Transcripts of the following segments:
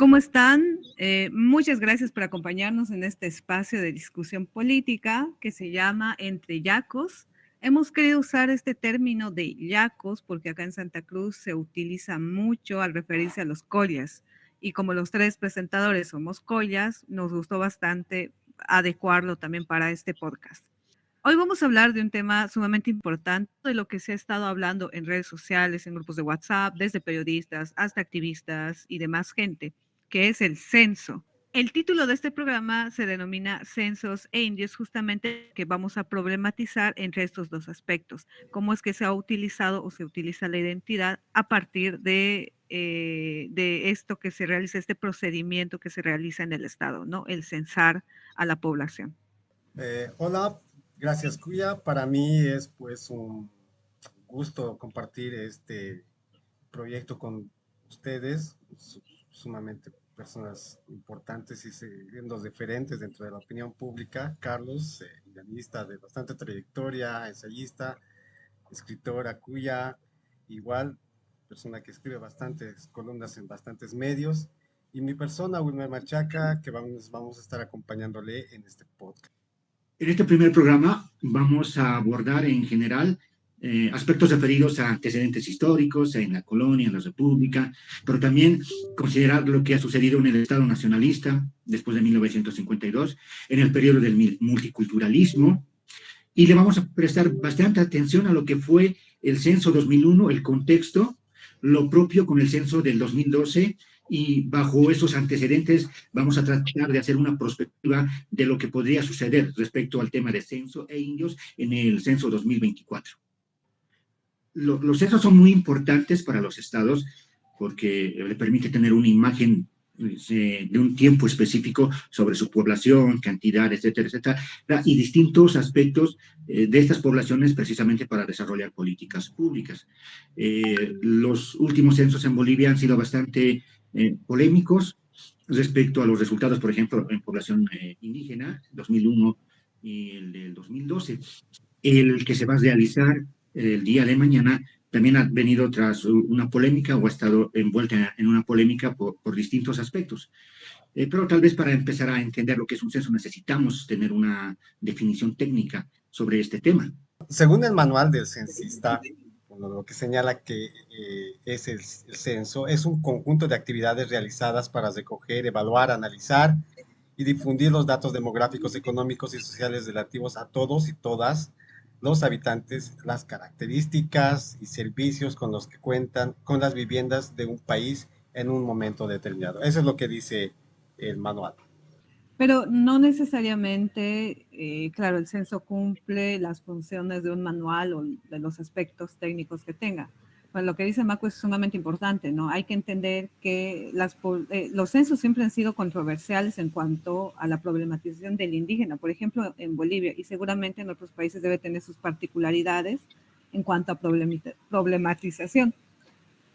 ¿Cómo están? Muchas gracias por acompañarnos en este espacio de discusión política que se llama Entre Yacos. Hemos querido usar este término de yacos porque acá en Santa Cruz se utiliza mucho al referirse a los collas. Y como los tres presentadores somos collas, nos gustó bastante adecuarlo también para este podcast. Hoy vamos a hablar de un tema sumamente importante, de lo que se ha estado hablando en redes sociales, en grupos de WhatsApp, desde periodistas hasta activistas y demás gente, que es el censo. El título de este programa se denomina Censos e Indios, justamente que vamos a problematizar entre estos dos aspectos, cómo es que se ha utilizado o se utiliza la identidad a partir de esto que se realiza, este procedimiento que se realiza en el Estado, ¿no? El censar a la población. Hola, gracias Cuya. Para mí es pues un gusto compartir este proyecto con ustedes, sumamente personas importantes y siendo referentes dentro de la opinión pública. Carlos, guionista de bastante trayectoria, ensayista, escritora Cuya, igual persona que escribe bastantes columnas en bastantes medios. Y mi persona, Wilmer Machaca, que vamos a estar acompañándole en este podcast. En este primer programa vamos a abordar en general aspectos referidos a antecedentes históricos en la colonia, en la república, pero también considerar lo que ha sucedido en el Estado nacionalista después de 1952, en el periodo del multiculturalismo, y le vamos a prestar bastante atención a lo que fue el censo 2001, el contexto, lo propio con el censo del 2012, y bajo esos antecedentes vamos a tratar de hacer una perspectiva de lo que podría suceder respecto al tema de censo e indios en el censo 2024. Los censos son muy importantes para los estados porque le permite tener una imagen de un tiempo específico sobre su población, cantidad, etcétera, etcétera, y distintos aspectos de estas poblaciones precisamente para desarrollar políticas públicas. Los últimos censos en Bolivia han sido bastante polémicos respecto a los resultados, por ejemplo, en población indígena, 2001 y el del 2012. El que se va a realizar el día de mañana también ha venido tras una polémica o ha estado envuelta en una polémica por distintos aspectos. Pero tal vez para empezar a entender lo que es un censo necesitamos tener una definición técnica sobre este tema. Según el manual del censista, lo que señala que es el censo, es un conjunto de actividades realizadas para recoger, evaluar, analizar y difundir los datos demográficos, económicos y sociales relativos a todos y todas los habitantes, las características y servicios con los que cuentan con las viviendas de un país en un momento determinado. Eso es lo que dice el manual. Pero no necesariamente, claro, el censo cumple las funciones de un manual o de los aspectos técnicos que tenga. Bueno, lo que dice Maco es sumamente importante, ¿no? Hay que entender que los censos siempre han sido controversiales en cuanto a la problematización del indígena, por ejemplo, en Bolivia, y seguramente en otros países debe tener sus particularidades en cuanto a problematización.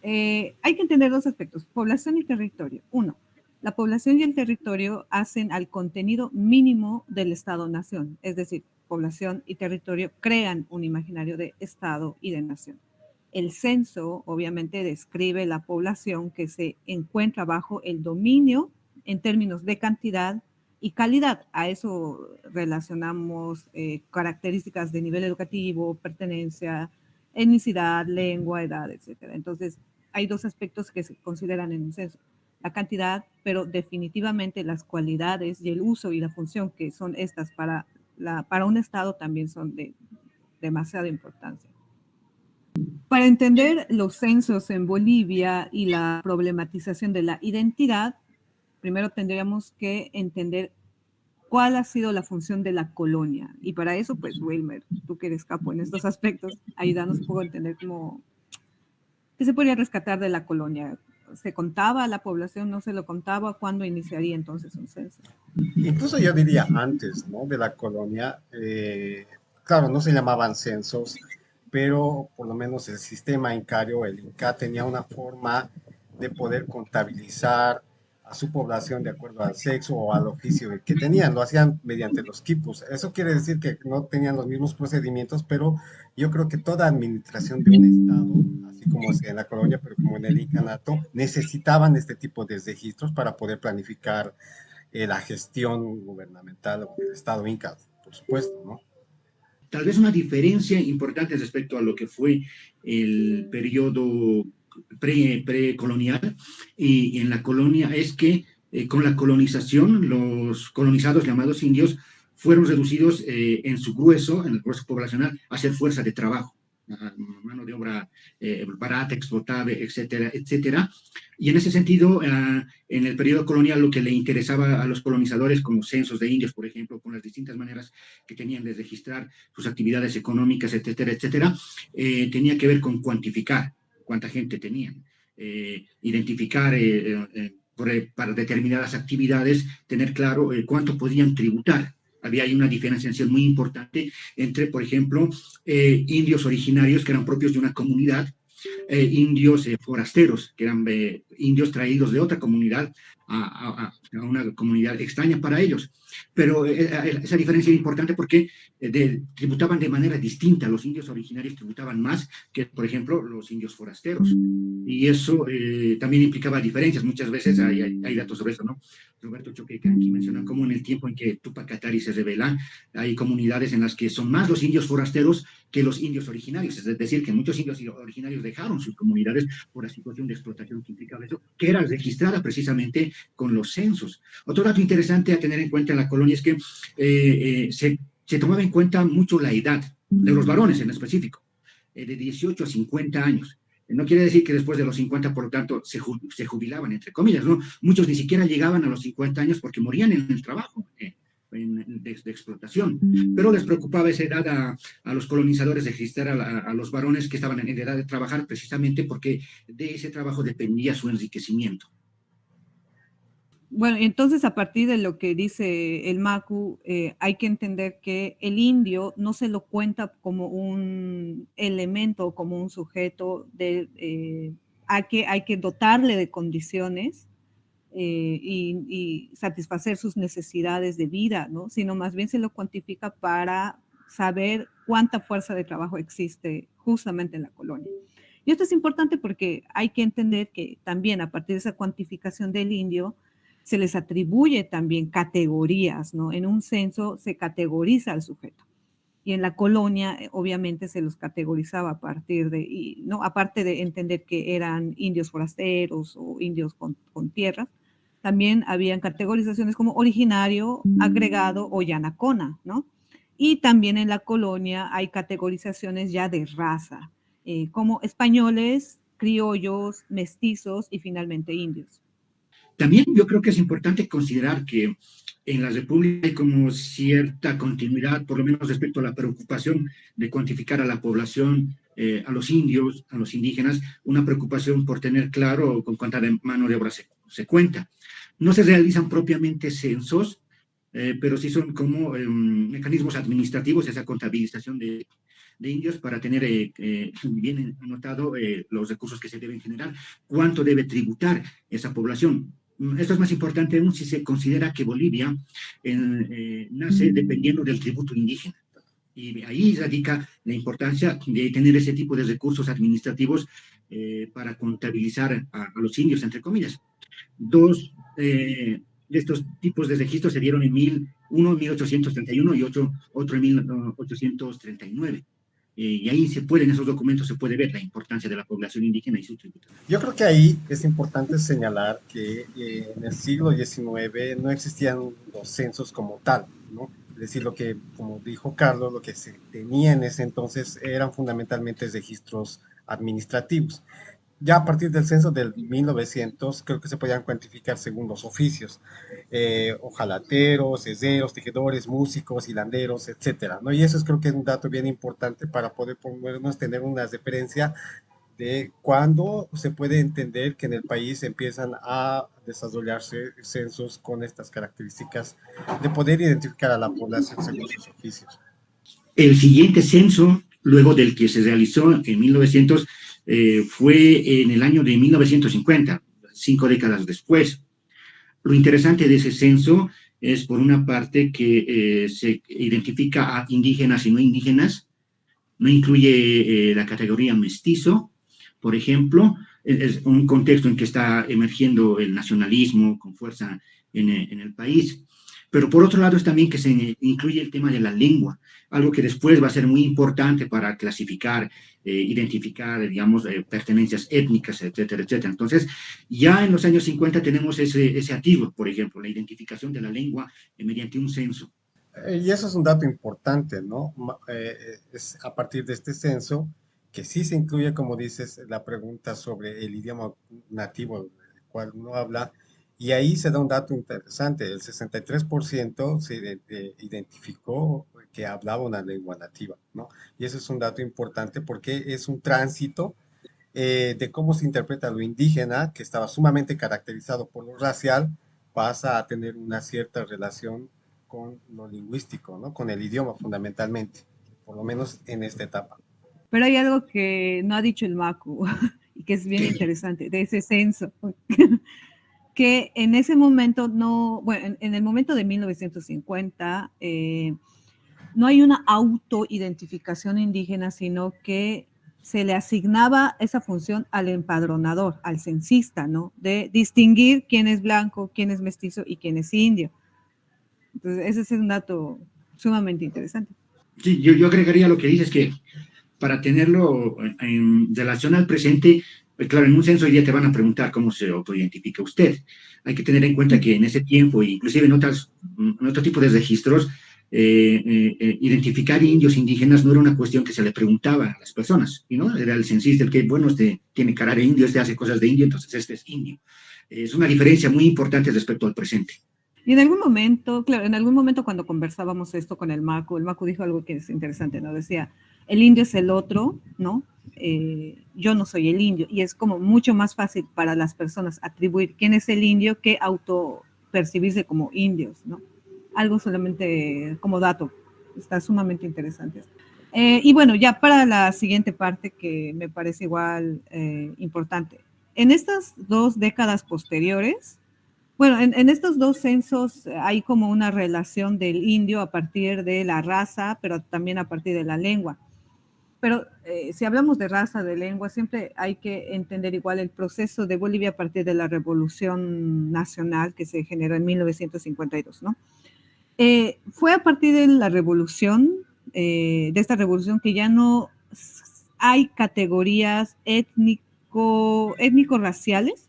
Hay que entender dos aspectos, población y territorio. Uno, la población y el territorio hacen al contenido mínimo del Estado-nación, es decir, población y territorio crean un imaginario de Estado y de nación. El censo obviamente describe la población que se encuentra bajo el dominio en términos de cantidad y calidad. A eso relacionamos características de nivel educativo, pertenencia, etnicidad, lengua, edad, etc. Entonces, hay dos aspectos que se consideran en un censo. La cantidad, pero definitivamente las cualidades y el uso y la función que son estas para un Estado también son de demasiada importancia. Para entender los censos en Bolivia y la problematización de la identidad, primero tendríamos que entender cuál ha sido la función de la colonia. Y para eso, pues, Wilmer, tú que eres capo en estos aspectos, ayúdanos un poco a entender qué se podría rescatar de la colonia. ¿Se contaba a la población? ¿No se lo contaba? ¿Cuándo iniciaría entonces un censo? Incluso yo diría antes, ¿no? De la colonia, claro, no se llamaban censos, pero por lo menos el sistema incario, el Inca, tenía una forma de poder contabilizar a su población de acuerdo al sexo o al oficio que tenían. Lo hacían mediante los quipus. Eso quiere decir que no tenían los mismos procedimientos, pero yo creo que toda administración de un Estado así como en la colonia, pero como en el incanato, necesitaban este tipo de registros para poder planificar la gestión gubernamental o del Estado inca, por supuesto, ¿no? Tal vez una diferencia importante respecto a lo que fue el periodo precolonial y en la colonia es que con la colonización, los colonizados llamados indios fueron reducidos en su grueso, en el grueso poblacional, a ser fuerza de trabajo, mano de obra barata, explotable, etcétera, etcétera. Y en ese sentido, en el periodo colonial, lo que le interesaba a los colonizadores, como censos de indios, por ejemplo, con las distintas maneras que tenían de registrar sus actividades económicas, etcétera, etcétera, tenía que ver con cuantificar cuánta gente tenían, identificar para determinadas actividades, tener claro cuánto podían tributar. Había ahí una diferenciación muy importante entre, por ejemplo, indios originarios que eran propios de una comunidad, indios forasteros, que eran indios traídos de otra comunidad a una comunidad extraña para ellos. Pero esa diferencia era importante porque tributaban de manera distinta. Los indios originarios tributaban más que, por ejemplo, los indios forasteros. Y eso también implicaba diferencias. Muchas veces hay datos sobre eso, ¿no? Roberto Choquecanqui menciona cómo en el tiempo en que Tupac Katari se revela, hay comunidades en las que son más los indios forasteros que los indios originarios. Es decir, que muchos indios originarios dejaron sus comunidades por la situación de explotación que implicaba eso, que era registrada precisamente con los censos. Otro dato interesante a tener en cuenta en la colonia es que se tomaba en cuenta mucho la edad de los varones en específico, de 18 a 50 años. No quiere decir que después de los 50, por lo tanto, se jubilaban, entre comillas, ¿no? Muchos ni siquiera llegaban a los 50 años porque morían en el trabajo de explotación. Pero les preocupaba esa edad a los colonizadores de registrar a los varones que estaban en edad de trabajar, precisamente porque de ese trabajo dependía su enriquecimiento. Bueno, entonces a partir de lo que dice el Macu, hay que entender que el indio no se lo cuenta como un elemento, como un sujeto, hay que dotarle de condiciones y satisfacer sus necesidades de vida, ¿no? Sino más bien se lo cuantifica para saber cuánta fuerza de trabajo existe justamente en la colonia. Y esto es importante porque hay que entender que también a partir de esa cuantificación del indio, se les atribuye también categorías, ¿no? En un censo se categoriza al sujeto. Y en la colonia, obviamente, se los categorizaba a partir de, ¿no? Aparte de entender que eran indios forasteros o indios con tierras, también habían categorizaciones como originario, agregado o yanacona, ¿no? Y también en la colonia hay categorizaciones ya de raza, como españoles, criollos, mestizos y finalmente indios. También yo creo que es importante considerar que en la República hay como cierta continuidad, por lo menos respecto a la preocupación de cuantificar a la población, a los indios, a los indígenas, una preocupación por tener claro con cuánta mano de obra se cuenta. No se realizan propiamente censos, pero sí son como mecanismos administrativos, esa contabilización de indios para tener bien anotado los recursos que se deben generar, cuánto debe tributar esa población. Esto es más importante aún si se considera que Bolivia nace dependiendo del tributo indígena. Y ahí radica la importancia de tener ese tipo de recursos administrativos para contabilizar a los indios, entre comillas. Dos de estos tipos de registros se dieron uno en 1831 y otro en 1839. Y ahí en esos documentos se puede ver la importancia de la población indígena y su tributo. Yo creo que ahí es importante señalar que en el siglo XIX no existían los censos como tal, ¿no? Es decir, lo que, como dijo Carlos, lo que se tenía en ese entonces eran fundamentalmente registros administrativos. Ya a partir del censo del 1900, creo que se podían cuantificar según los oficios, hojalateros, herreros, tejedores, músicos, hilanderos, etcétera, ¿no? Y eso creo que es un dato bien importante para poder tener una referencia de cuándo se puede entender que en el país empiezan a desarrollarse censos con estas características de poder identificar a la población según sus oficios. El siguiente censo, luego del que se realizó en 1900, fue en el año de 1950, 5 décadas después. Lo interesante de ese censo es, por una parte, que se identifica a indígenas y no indígenas, no incluye la categoría mestizo, por ejemplo, es un contexto en que está emergiendo el nacionalismo con fuerza en el país. Pero por otro lado es también que se incluye el tema de la lengua, algo que después va a ser muy importante para clasificar, identificar, digamos, pertenencias étnicas, etcétera, etcétera. Entonces, ya en los años 50 tenemos ese atisbo, por ejemplo, la identificación de la lengua mediante un censo. Y eso es un dato importante, ¿no? Es a partir de este censo que sí se incluye, como dices, la pregunta sobre el idioma nativo del cual uno habla, y ahí se da un dato interesante, el 63% se identificó que hablaba una lengua nativa, ¿no? Y eso es un dato importante porque es un tránsito de cómo se interpreta lo indígena, que estaba sumamente caracterizado por lo racial, pasa a tener una cierta relación con lo lingüístico, ¿no? Con el idioma fundamentalmente, por lo menos en esta etapa. Pero hay algo que no ha dicho el Macu y que es bien interesante, de ese censo, que en ese momento no, bueno, en el momento de 1950, no hay una autoidentificación indígena, sino que se le asignaba esa función al empadronador, al censista, ¿no? De distinguir quién es blanco, quién es mestizo y quién es indio. Entonces, ese es un dato sumamente interesante. Sí, yo agregaría lo que dices, que para tenerlo en relación al presente, claro, en un censo hoy día te van a preguntar cómo se autoidentifica usted. Hay que tener en cuenta que en ese tiempo, inclusive en otro tipo de registros, identificar indios indígenas no era una cuestión que se le preguntaba a las personas, ¿no? Era el censista el que, bueno, este tiene cara de indio, este hace cosas de indio, entonces este es indio. Es una diferencia muy importante respecto al presente. Y en algún momento, claro, en algún momento cuando conversábamos esto con el Macu dijo algo que es interesante, ¿no? Decía, el indio es el otro, ¿no? Yo no soy el indio. Y es como mucho más fácil para las personas atribuir quién es el indio que autopercibirse como indios, ¿no? Algo solamente como dato. Está sumamente interesante. Y bueno, ya para la siguiente parte que me parece igual importante. En estas 2 décadas posteriores, bueno, en estos 2 censos hay como una relación del indio a partir de la raza, pero también a partir de la lengua. Pero si hablamos de raza, de lengua, siempre hay que entender igual el proceso de Bolivia a partir de la Revolución Nacional que se generó en 1952, ¿no? Fue a partir de la revolución, de esta revolución, que ya no hay categorías étnico-raciales,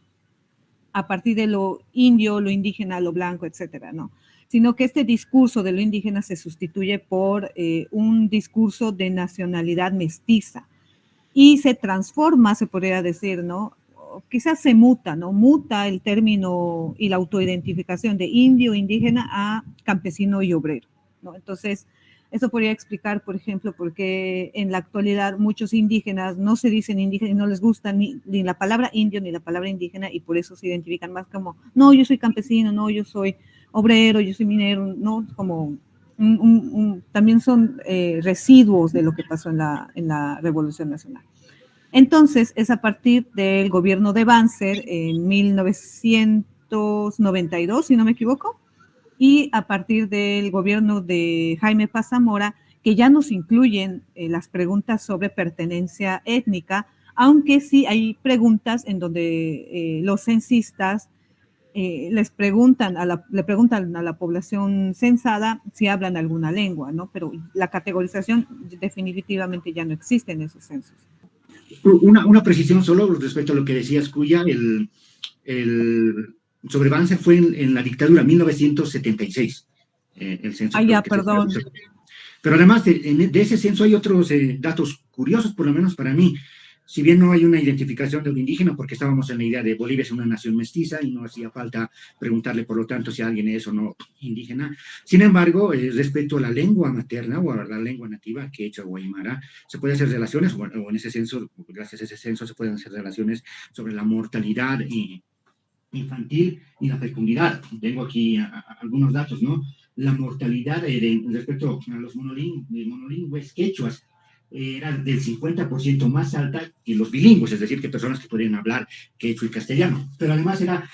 a partir de lo indio, lo indígena, lo blanco, etcétera, ¿no? Sino que este discurso de lo indígena se sustituye por un discurso de nacionalidad mestiza y se transforma, se podría decir, ¿no? Quizás se muta, ¿no? Muta el término y la autoidentificación de indio, indígena a campesino y obrero, ¿no? Entonces, eso podría explicar, por ejemplo, por qué en la actualidad muchos indígenas no se dicen indígenas y no les gusta ni la palabra indio ni la palabra indígena y por eso se identifican más como, no, yo soy campesino, no, yo soy obrero, yo soy minero, no, como también son residuos de lo que pasó en la Revolución Nacional. Entonces, es a partir del gobierno de Banzer en 1992, si no me equivoco, y a partir del gobierno de Jaime Paz Zamora, que ya nos incluyen las preguntas sobre pertenencia étnica, aunque sí hay preguntas en donde los censistas le preguntan a la población censada si hablan alguna lengua, ¿no? Pero la categorización definitivamente ya no existe en esos censos. Una precisión solo respecto a lo que decías, Cuya, sobre Banzer fue en la dictadura 1976, el censo. Perdón. Pero además de ese censo hay otros datos curiosos, por lo menos para mí. Si bien no hay una identificación de un indígena, porque estábamos en la idea de Bolivia es una nación mestiza y no hacía falta preguntarle, por lo tanto, si alguien es o no indígena. Sin embargo, respecto a la lengua materna o a la lengua nativa, quechua o aymara, se pueden hacer relaciones, o en ese censo, gracias a ese censo, se pueden hacer relaciones sobre la mortalidad infantil y la fecundidad. Tengo aquí algunos datos, ¿no? La mortalidad respecto a los monolingües quechuas era del 50% más alta que los bilingües, es decir, que personas que podían hablar quechua y castellano. Pero además era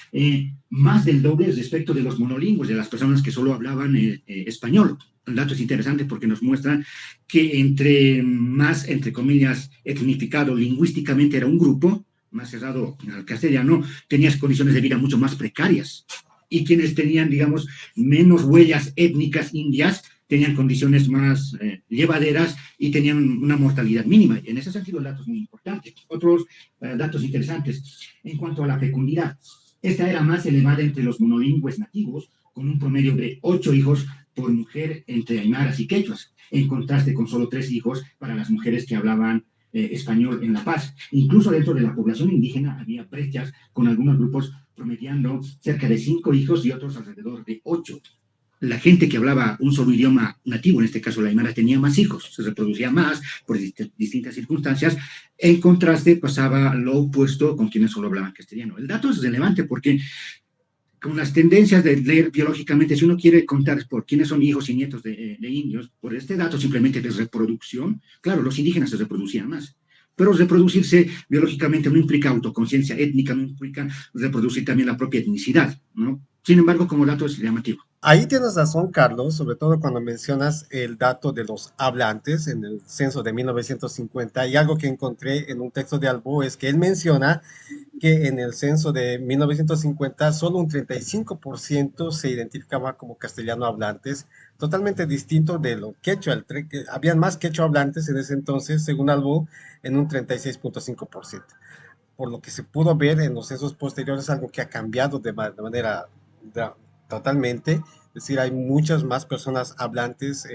más del doble respecto de los monolingües, de las personas que solo hablaban español. dato es interesante porque nos muestra que entre más, entre comillas, etnificado lingüísticamente era un grupo, más cerrado al castellano, tenía condiciones de vida mucho más precarias. Y quienes tenían, digamos, menos huellas étnicas indias, tenían condiciones más llevaderas y tenían una mortalidad mínima. En ese sentido, el dato es muy importante. Otros datos interesantes en cuanto a la fecundidad. Esta era más elevada entre los monolingües nativos, con un promedio de 8 hijos por mujer entre aymaras y quechuas, en contraste con solo 3 hijos para las mujeres que hablaban español en La Paz. Incluso dentro de la población indígena había brechas con algunos grupos promediando cerca de 5 hijos y otros alrededor de 8. La gente que hablaba un solo idioma nativo, en este caso la aymara, tenía más hijos, se reproducía más por distintas circunstancias. En contraste, pasaba lo opuesto con quienes solo hablaban castellano. El dato es relevante porque con las tendencias de leer biológicamente, si uno quiere contar por quiénes son hijos y nietos de indios, por este dato simplemente de reproducción, claro, los indígenas se reproducían más. Pero reproducirse biológicamente no implica autoconciencia étnica, no implica reproducir también la propia etnicidad, ¿no? Sin embargo, como dato es llamativo. Ahí tienes razón, Carlos, sobre todo cuando mencionas el dato de los hablantes en el censo de 1950. Y algo que encontré en un texto de Albo es que él menciona que en el censo de 1950 solo un 35% se identificaba como castellano hablantes, totalmente distinto de lo quechua. Habían más quechua hablantes en ese entonces, según Albo, en un 36.5%. Por lo que se pudo ver en los censos posteriores, algo que ha cambiado de manera totalmente. Es decir, hay muchas más personas hablantes,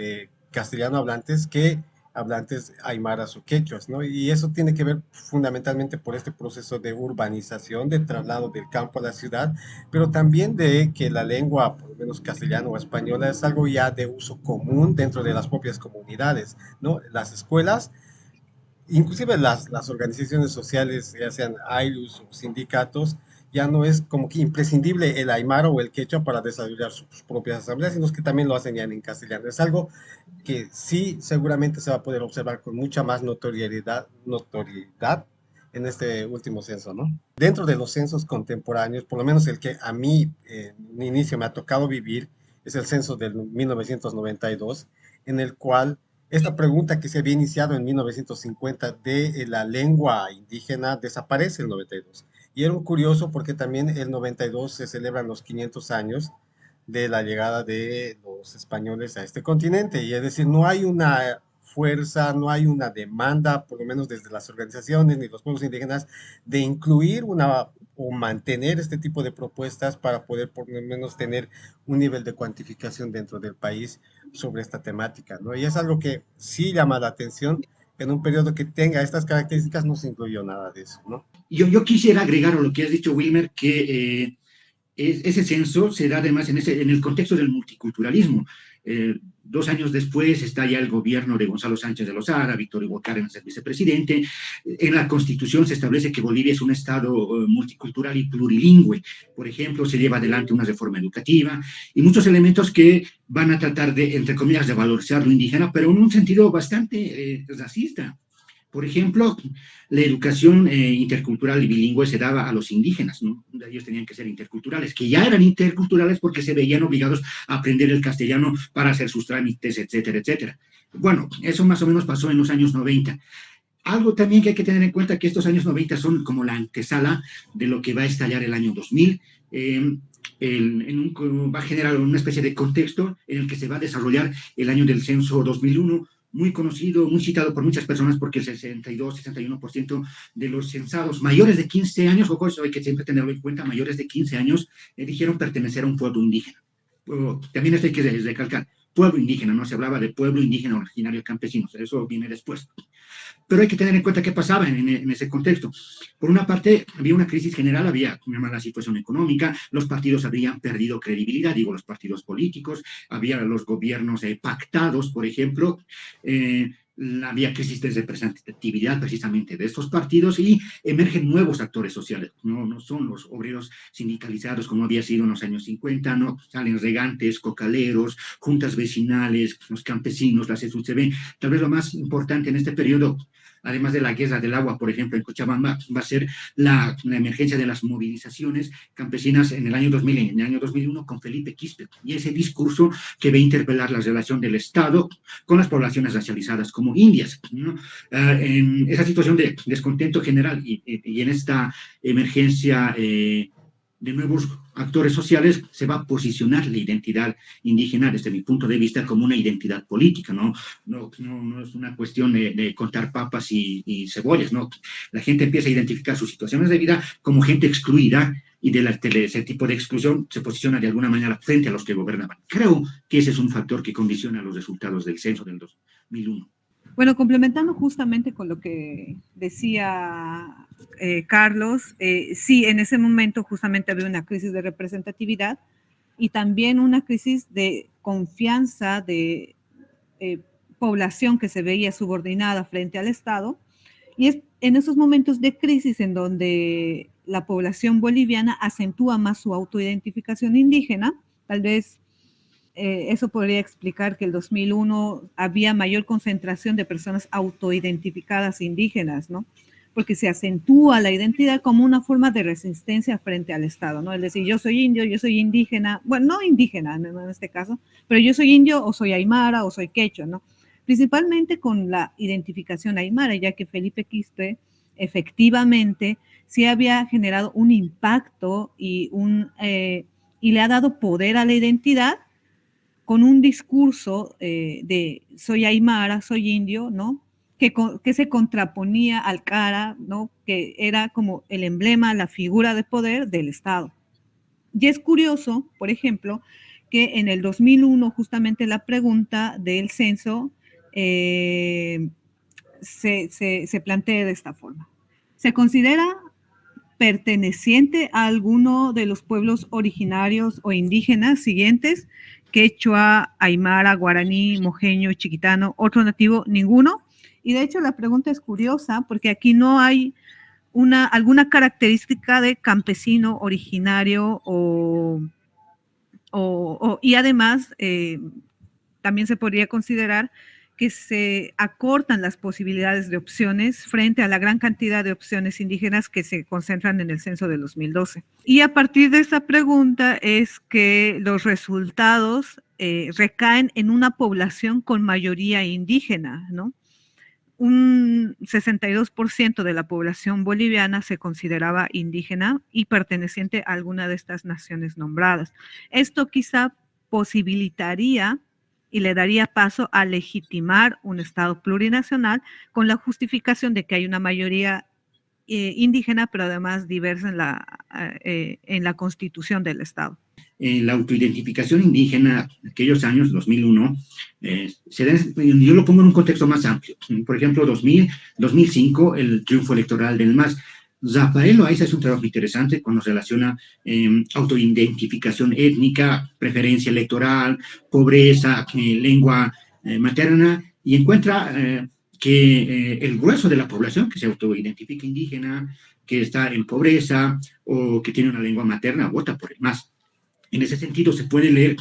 castellano hablantes, que hablantes aymaras o quechuas, ¿no? Y eso tiene que ver fundamentalmente por este proceso de urbanización, de traslado del campo a la ciudad, pero también de que la lengua, por lo menos castellano o española, es algo ya de uso común dentro de las propias comunidades, ¿no? Las escuelas, inclusive las organizaciones sociales, ya sean AILUS o sindicatos, ya no es como que imprescindible el aymara o el quechua para desarrollar sus propias asambleas, sino que también lo hacen ya en castellano. Es algo que sí seguramente se va a poder observar con mucha más notoriedad en este último censo, ¿no? Dentro de los censos contemporáneos, por lo menos el que a mí en un inicio me ha tocado vivir, es el censo del 1992, en el cual esta pregunta que se había iniciado en 1950 de la lengua indígena desaparece en el 92. Y era un curioso porque también el 92 se celebran los 500 años de la llegada de los españoles a este continente. Y es decir, no hay una fuerza, no hay una demanda, por lo menos desde las organizaciones ni los pueblos indígenas, de incluir una o mantener este tipo de propuestas para poder por lo menos tener un nivel de cuantificación dentro del país sobre esta temática, ¿no? Y es algo que sí llama la atención. En un periodo que tenga estas características no se incluyó nada de eso, ¿no? Yo quisiera agregar a lo que has dicho, Wilmer, que ese censo se da además en el contexto del multiculturalismo. 2 años después está ya el gobierno de Gonzalo Sánchez de Lozada, Víctor Hugo Cárdenas el vicepresidente. En la Constitución se establece que Bolivia es un estado multicultural y plurilingüe. Por ejemplo, se lleva adelante una reforma educativa y muchos elementos que van a tratar de, entre comillas, de valorizar lo indígena, pero en un sentido bastante racista. Por ejemplo, la educación intercultural y bilingüe se daba a los indígenas, ¿no? Ellos tenían que ser interculturales, que ya eran interculturales porque se veían obligados a aprender el castellano para hacer sus trámites, etcétera, etcétera. Bueno, eso más o menos pasó en los años 90. Algo también que hay que tener en cuenta que estos años 90 son como la antesala de lo que va a estallar el año 2000. Va a generar una especie de contexto en el que se va a desarrollar el año del censo 2001, muy conocido, muy citado por muchas personas porque el 62-61% de los censados mayores de 15 años, ojo, eso hay que siempre tenerlo en cuenta, mayores de 15 años, dijeron pertenecer a un pueblo indígena. También esto hay que recalcar, pueblo indígena, no se hablaba de pueblo indígena originario de campesinos, eso viene después. Pero hay que tener en cuenta qué pasaba en ese contexto. Por una parte, había una crisis general, había una mala situación económica, los partidos habían perdido credibilidad, digo, los partidos políticos, había los gobiernos pactados, por ejemplo, había crisis de representatividad precisamente de estos partidos y emergen nuevos actores sociales, no son los obreros sindicalizados como había sido en los años 50, no salen regantes, cocaleros, juntas vecinales, los campesinos, las SUCB. Tal vez lo más importante en este periodo, además de la guerra del agua, por ejemplo, en Cochabamba, va a ser la emergencia de las movilizaciones campesinas en el año 2000, en el año 2001, con Felipe Quispe, y ese discurso que va a interpelar la relación del Estado con las poblaciones racializadas como indias, ¿no? En esa situación de descontento general y en esta emergencia de nuevos actores sociales, se va a posicionar la identidad indígena, desde mi punto de vista, como una identidad política, ¿no? No es una cuestión de contar papas y cebollas, ¿no? La gente empieza a identificar sus situaciones de vida como gente excluida, y de ese tipo de exclusión se posiciona de alguna manera frente a los que gobernaban. Creo que ese es un factor que condiciona los resultados del censo del 2001. Bueno, complementando justamente con lo que decía Carlos, sí, en ese momento justamente había una crisis de representatividad y también una crisis de confianza de población que se veía subordinada frente al Estado. Y es en esos momentos de crisis en donde la población boliviana acentúa más su autoidentificación indígena. Tal vez eso podría explicar que el 2001 había mayor concentración de personas autoidentificadas indígenas, ¿no? Porque se acentúa la identidad como una forma de resistencia frente al Estado, ¿no? Es decir, yo soy indio, yo soy indígena, bueno, no indígena en este caso, pero yo soy indio o soy aymara o soy quechua, ¿no? Principalmente con la identificación aymara, ya que Felipe Quispe efectivamente sí había generado un impacto y le ha dado poder a la identidad con un discurso de soy aymara, soy indio, ¿no? Que se contraponía al cara, ¿no? Que era como el emblema, la figura de poder del Estado. Y es curioso, por ejemplo, que en el 2001 justamente la pregunta del censo se plantea de esta forma. ¿Se considera perteneciente a alguno de los pueblos originarios o indígenas siguientes? Quechua, aymara, guaraní, mojeño, chiquitano, otro nativo, ninguno. Y de hecho la pregunta es curiosa porque aquí no hay alguna característica de campesino originario y además también se podría considerar que se acortan las posibilidades de opciones frente a la gran cantidad de opciones indígenas que se concentran en el censo de 2012. Y a partir de esta pregunta es que los resultados recaen en una población con mayoría indígena, ¿no? Un 62% de la población boliviana se consideraba indígena y perteneciente a alguna de estas naciones nombradas. Esto quizá posibilitaría y le daría paso a legitimar un Estado plurinacional con la justificación de que hay una mayoría indígena, pero además diversa en la constitución del Estado. La autoidentificación indígena en aquellos años, 2001, yo lo pongo en un contexto más amplio. Por ejemplo, 2005, el triunfo electoral del MAS. Rafael Loaiza es un trabajo interesante cuando relaciona autoidentificación étnica, preferencia electoral, pobreza, lengua materna, y encuentra que el grueso de la población que se autoidentifica indígena, que está en pobreza o que tiene una lengua materna, vota por el MAS. En ese sentido, se puede leer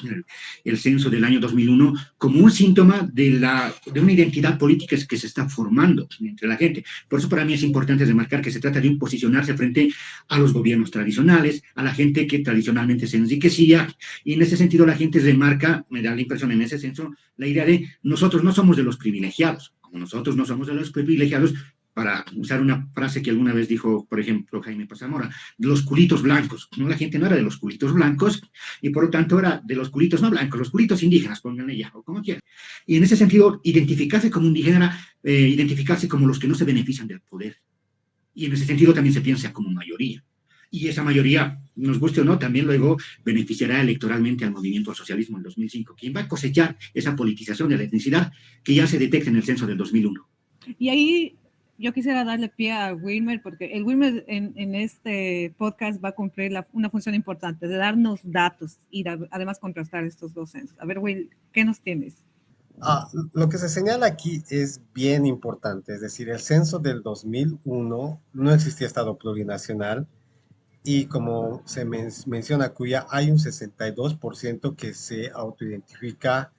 el censo del año 2001 como un síntoma de una identidad política que se está formando entre la gente. Por eso para mí es importante remarcar que se trata de un posicionarse frente a los gobiernos tradicionales, a la gente que tradicionalmente se enriquecía, y en ese sentido la gente remarca, me da la impresión en ese censo, la idea de nosotros no somos de los privilegiados. Como nosotros no somos de los privilegiados, para usar una frase que alguna vez dijo, por ejemplo, Jaime Pazamora, de los culitos blancos. ¿No? La gente no era de los culitos blancos y por lo tanto era de los culitos no blancos, los culitos indígenas, pónganle ya, o como quieran. Y en ese sentido, identificarse como indígena, identificarse como los que no se benefician del poder. Y en ese sentido también se piensa como mayoría. Y esa mayoría, nos guste o no, también luego beneficiará electoralmente al movimiento al socialismo en 2005, quien va a cosechar esa politización de la etnicidad que ya se detecta en el censo del 2001. Y ahí yo quisiera darle pie a Wilmer, porque el Wilmer en este podcast va a cumplir una función importante de darnos datos y además contrastar estos dos censos. A ver, Will, ¿qué nos tienes? Lo que se señala aquí es bien importante, es decir, el censo del 2001 no existía Estado plurinacional y como se menciona, cuya hay un 62% que se autoidentifica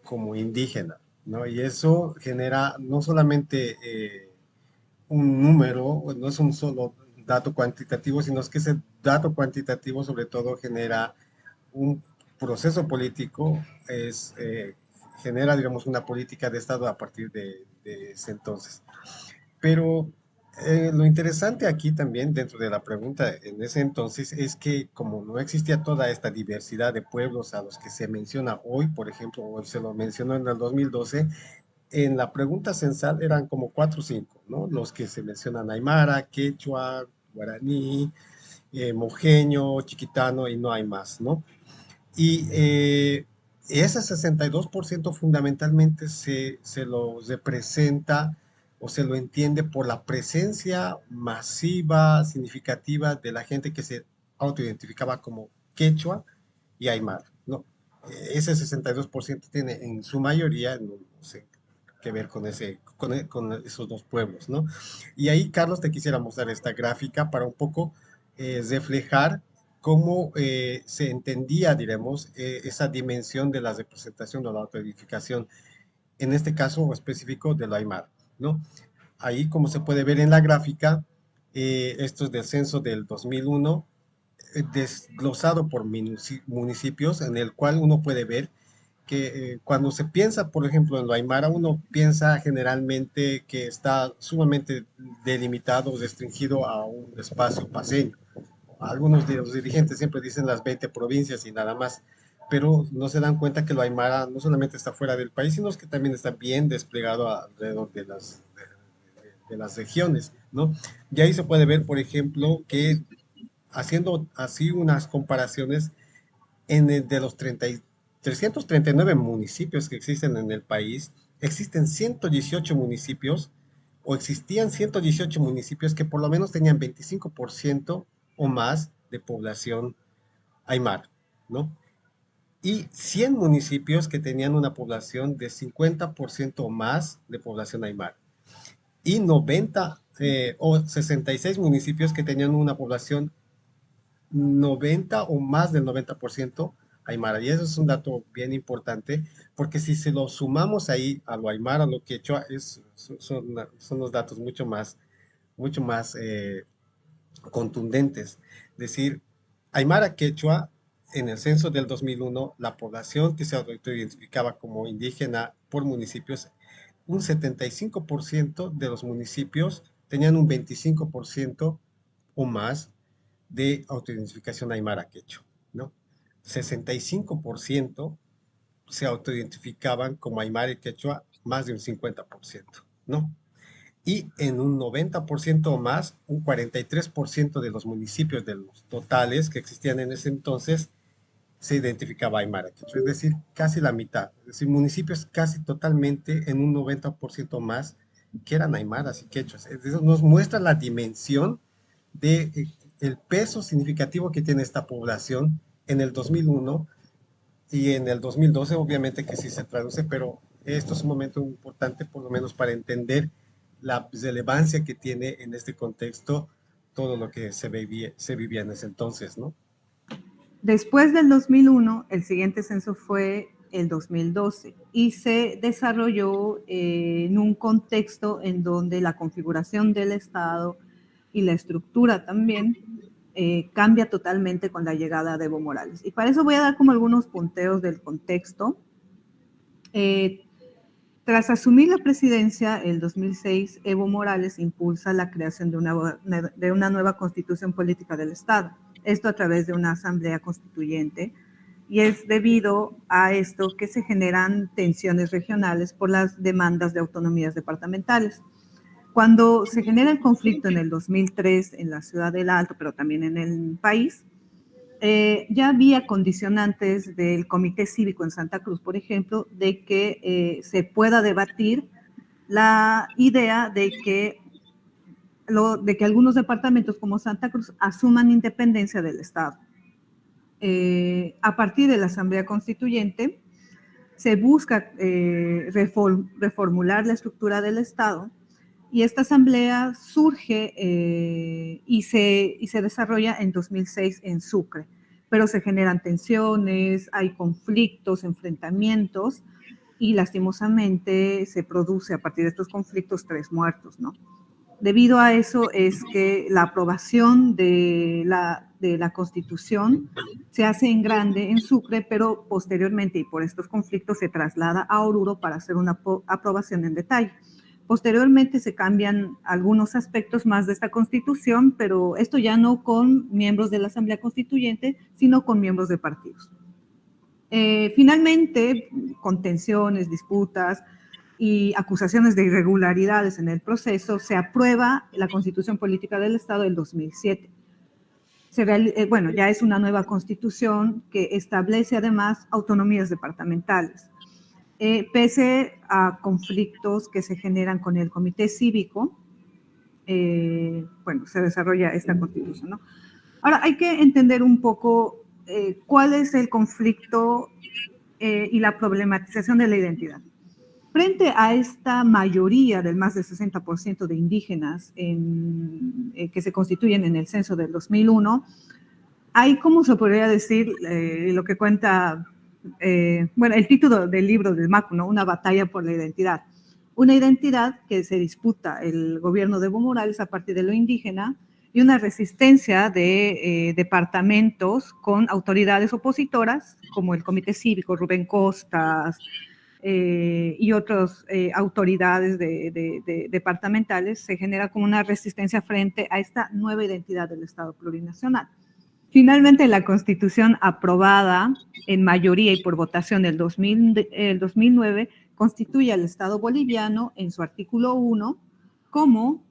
como indígena, ¿no? Y eso genera no solamente un número, no es un solo dato cuantitativo, sino es que ese dato cuantitativo sobre todo genera un proceso político, genera, digamos, una política de Estado a partir de ese entonces. Pero lo interesante aquí también dentro de la pregunta en ese entonces es que como no existía toda esta diversidad de pueblos a los que se menciona hoy, por ejemplo, o se lo mencionó en el 2012, en la pregunta censal eran como 4 o 5, ¿no? Los que se mencionan aymara, quechua, guaraní, mojeño, chiquitano y no hay más, ¿no? Y ese 62% fundamentalmente se lo representa o se lo entiende por la presencia masiva, significativa de la gente que se autoidentificaba como quechua y aymara, ¿no? Ese 62% tiene en su mayoría, no sé, que ver con esos dos pueblos, ¿no? Y ahí, Carlos, te quisiera mostrar esta gráfica para un poco reflejar cómo se entendía, diremos, esa dimensión de la representación o la autoedificación, en este caso específico de la Aymara, ¿no? Ahí, como se puede ver en la gráfica, esto es del censo del 2001, desglosado por municipios, en el cual uno puede ver que cuando se piensa, por ejemplo, en lo Aymara, uno piensa generalmente que está sumamente delimitado, restringido a un espacio paseño. Algunos de los dirigentes siempre dicen las 20 provincias y nada más, pero no se dan cuenta que lo Aymara no solamente está fuera del país, sino que también está bien desplegado alrededor de las regiones, ¿no? Y ahí se puede ver, por ejemplo, que haciendo así unas comparaciones, de los 339 municipios que existen en el país, existen 118 municipios o existían 118 municipios que por lo menos tenían 25% o más de población aymara, ¿no? Y 100 municipios que tenían una población de 50% o más de población aymara. Y 90 o 66 municipios que tenían una población 90 o más del 90% aymara. Y eso es un dato bien importante, porque si se lo sumamos ahí a lo aymara, a lo quechua, son los datos mucho más contundentes. Es decir, aymara quechua, en el censo del 2001, la población que se autoidentificaba como indígena por municipios, un 75% de los municipios tenían un 25% o más de autoidentificación aymara quechua, ¿no? 65% se autoidentificaban como aymara y quechua, más de un 50%, ¿no? Y en un 90% o más, un 43% de los municipios de los totales que existían en ese entonces se identificaba aymara quechua, es decir, casi la mitad, es decir, municipios casi totalmente en un 90% más que eran aymaras y quechuas. Eso nos muestra la dimensión de el peso significativo que tiene esta población en el 2001 y en el 2012, obviamente que sí se traduce, pero esto es un momento importante por lo menos para entender la relevancia que tiene en este contexto todo lo que se vivía en ese entonces, ¿no? Después del 2001, el siguiente censo fue el 2012 y se desarrolló en un contexto en donde la configuración del Estado y la estructura también cambia totalmente con la llegada de Evo Morales. Y para eso voy a dar como algunos punteos del contexto. Tras asumir la presidencia en 2006, Evo Morales impulsa la creación de una nueva constitución política del Estado, esto a través de una asamblea constituyente, y es debido a esto que se generan tensiones regionales por las demandas de autonomías departamentales. Cuando se genera el conflicto en el 2003 en la ciudad del Alto, pero también en el país, ya había condicionantes del Comité Cívico en Santa Cruz, por ejemplo, de que se pueda debatir la idea de que algunos departamentos como Santa Cruz asuman independencia del Estado. A partir de la Asamblea Constituyente, se busca reformular la estructura del Estado y esta asamblea surge y se desarrolla en 2006 en Sucre, pero se generan tensiones, hay conflictos, enfrentamientos y lastimosamente se produce a partir de estos conflictos 3 muertos, ¿no? debido a eso es que la aprobación de la Constitución se hace en grande en Sucre, pero posteriormente, y por estos conflictos, se traslada a Oruro para hacer una aprobación en detalle. Posteriormente se cambian algunos aspectos más de esta Constitución, pero esto ya no con miembros de la Asamblea Constituyente, sino con miembros de partidos. Finalmente, contenciones, disputas y acusaciones de irregularidades en el proceso, se aprueba la Constitución Política del Estado del 2007. Bueno, ya es una nueva Constitución que establece además autonomías departamentales. Pese a conflictos que se generan con el Comité Cívico, bueno, se desarrolla esta Constitución, ¿no? Ahora, hay que entender un poco cuál es el conflicto y la problematización de la identidad. Frente a esta mayoría del más del 60% de indígenas que se constituyen en el censo del 2001, hay, ¿cómo se podría decir? Lo que cuenta, bueno, el título del libro del MACU, ¿no? Una batalla por la identidad. Una identidad que se disputa el gobierno de Evo Morales a partir de lo indígena y una resistencia de departamentos con autoridades opositoras, como el Comité Cívico, Rubén Costas, y otras autoridades departamentales, se genera como una resistencia frente a esta nueva identidad del Estado plurinacional. Finalmente, la Constitución aprobada en mayoría y por votación del 2009 constituye al Estado boliviano en su artículo 1 como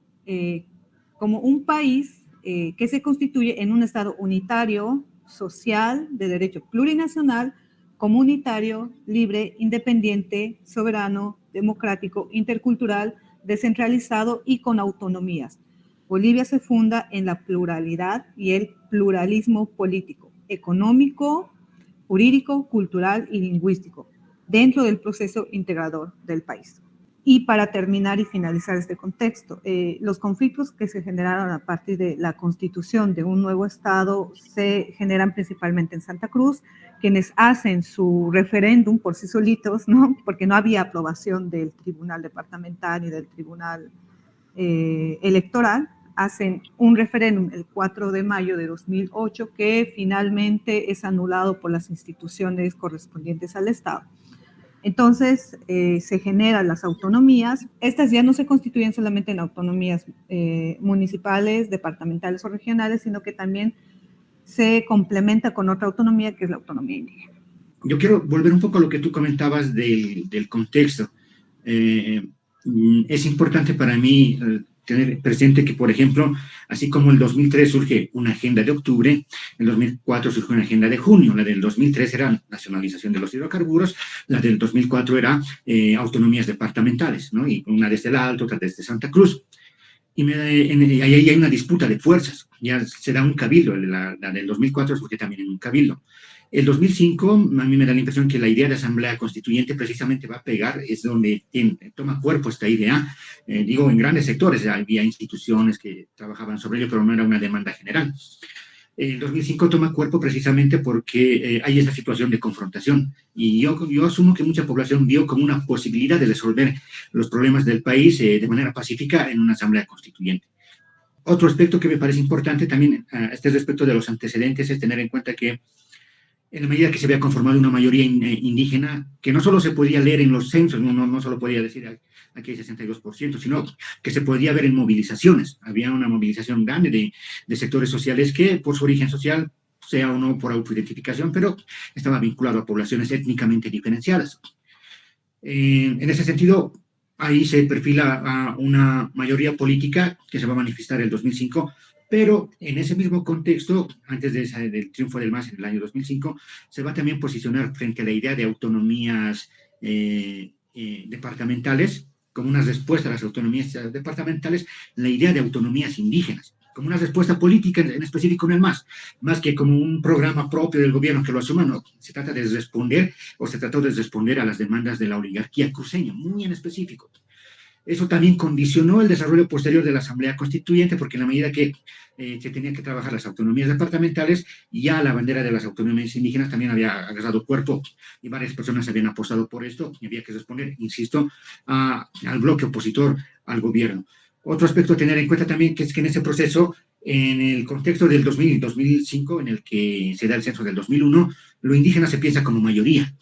un país que se constituye en un Estado unitario, social, de derecho plurinacional, comunitario, libre, independiente, soberano, democrático, intercultural, descentralizado y con autonomías. Bolivia se funda en la pluralidad y el pluralismo político, económico, jurídico, cultural y lingüístico, dentro del proceso integrador del país. Y para terminar y finalizar este contexto, los conflictos que se generaron a partir de la constitución de un nuevo Estado se generan principalmente en Santa Cruz, quienes hacen su referéndum por sí solitos, ¿no? Porque no había aprobación del Tribunal Departamental ni del Tribunal Electoral, hacen un referéndum el 4 de mayo de 2008 que finalmente es anulado por las instituciones correspondientes al Estado. Entonces, se generan las autonomías. Estas ya no se constituyen solamente en autonomías municipales, departamentales o regionales, sino que también se complementa con otra autonomía, que es la autonomía indígena. Yo quiero volver un poco a lo que tú comentabas del contexto. Es importante para mí tener presente que, por ejemplo, así como en el 2003 surge una agenda de octubre, en el 2004 surge una agenda de junio. La del 2003 era nacionalización de los hidrocarburos, la del 2004 era autonomías departamentales, ¿no? Y una desde el Alto, otra desde Santa Cruz. Y ahí hay una disputa de fuerzas, ya se da un cabildo, la del 2004 surge también en un cabildo. El 2005, a mí me da la impresión que la idea de asamblea constituyente precisamente va a pegar, es donde toma cuerpo esta idea, digo, en grandes sectores, había instituciones que trabajaban sobre ello, pero no era una demanda general. El 2005 toma cuerpo precisamente porque hay esa situación de confrontación, y yo asumo que mucha población vio como una posibilidad de resolver los problemas del país de manera pacífica en una asamblea constituyente. Otro aspecto que me parece importante también, este respecto de los antecedentes, es tener en cuenta que en la medida que se había conformado una mayoría indígena, que no solo se podía leer en los censos, no solo podía decir aquí hay 62%, sino que se podía ver en movilizaciones. Había una movilización grande de sectores sociales que, por su origen social, sea o no por autoidentificación, pero estaba vinculado a poblaciones étnicamente diferenciadas. En ese sentido, ahí se perfila a una mayoría política que se va a manifestar el 2005, pero en ese mismo contexto, antes del triunfo del MAS en el año 2005, se va también a posicionar frente a la idea de autonomías departamentales, como una respuesta a las autonomías departamentales, la idea de autonomías indígenas, como una respuesta política en específico en el MAS, más que como un programa propio del gobierno que lo asuma, no, se trata de responder, o se trató de responder a las demandas de la oligarquía cruceña, muy en específico. Eso también condicionó el desarrollo posterior de la Asamblea Constituyente, porque en la medida que se tenían que trabajar las autonomías departamentales, ya la bandera de las autonomías indígenas también había agarrado cuerpo y varias personas habían apostado por esto y había que responder, insisto, al bloque opositor al gobierno. Otro aspecto a tener en cuenta también, que es que en ese proceso, en el contexto del 2000 y 2005, en el que se da el censo del 2001, lo indígena se piensa como mayoría.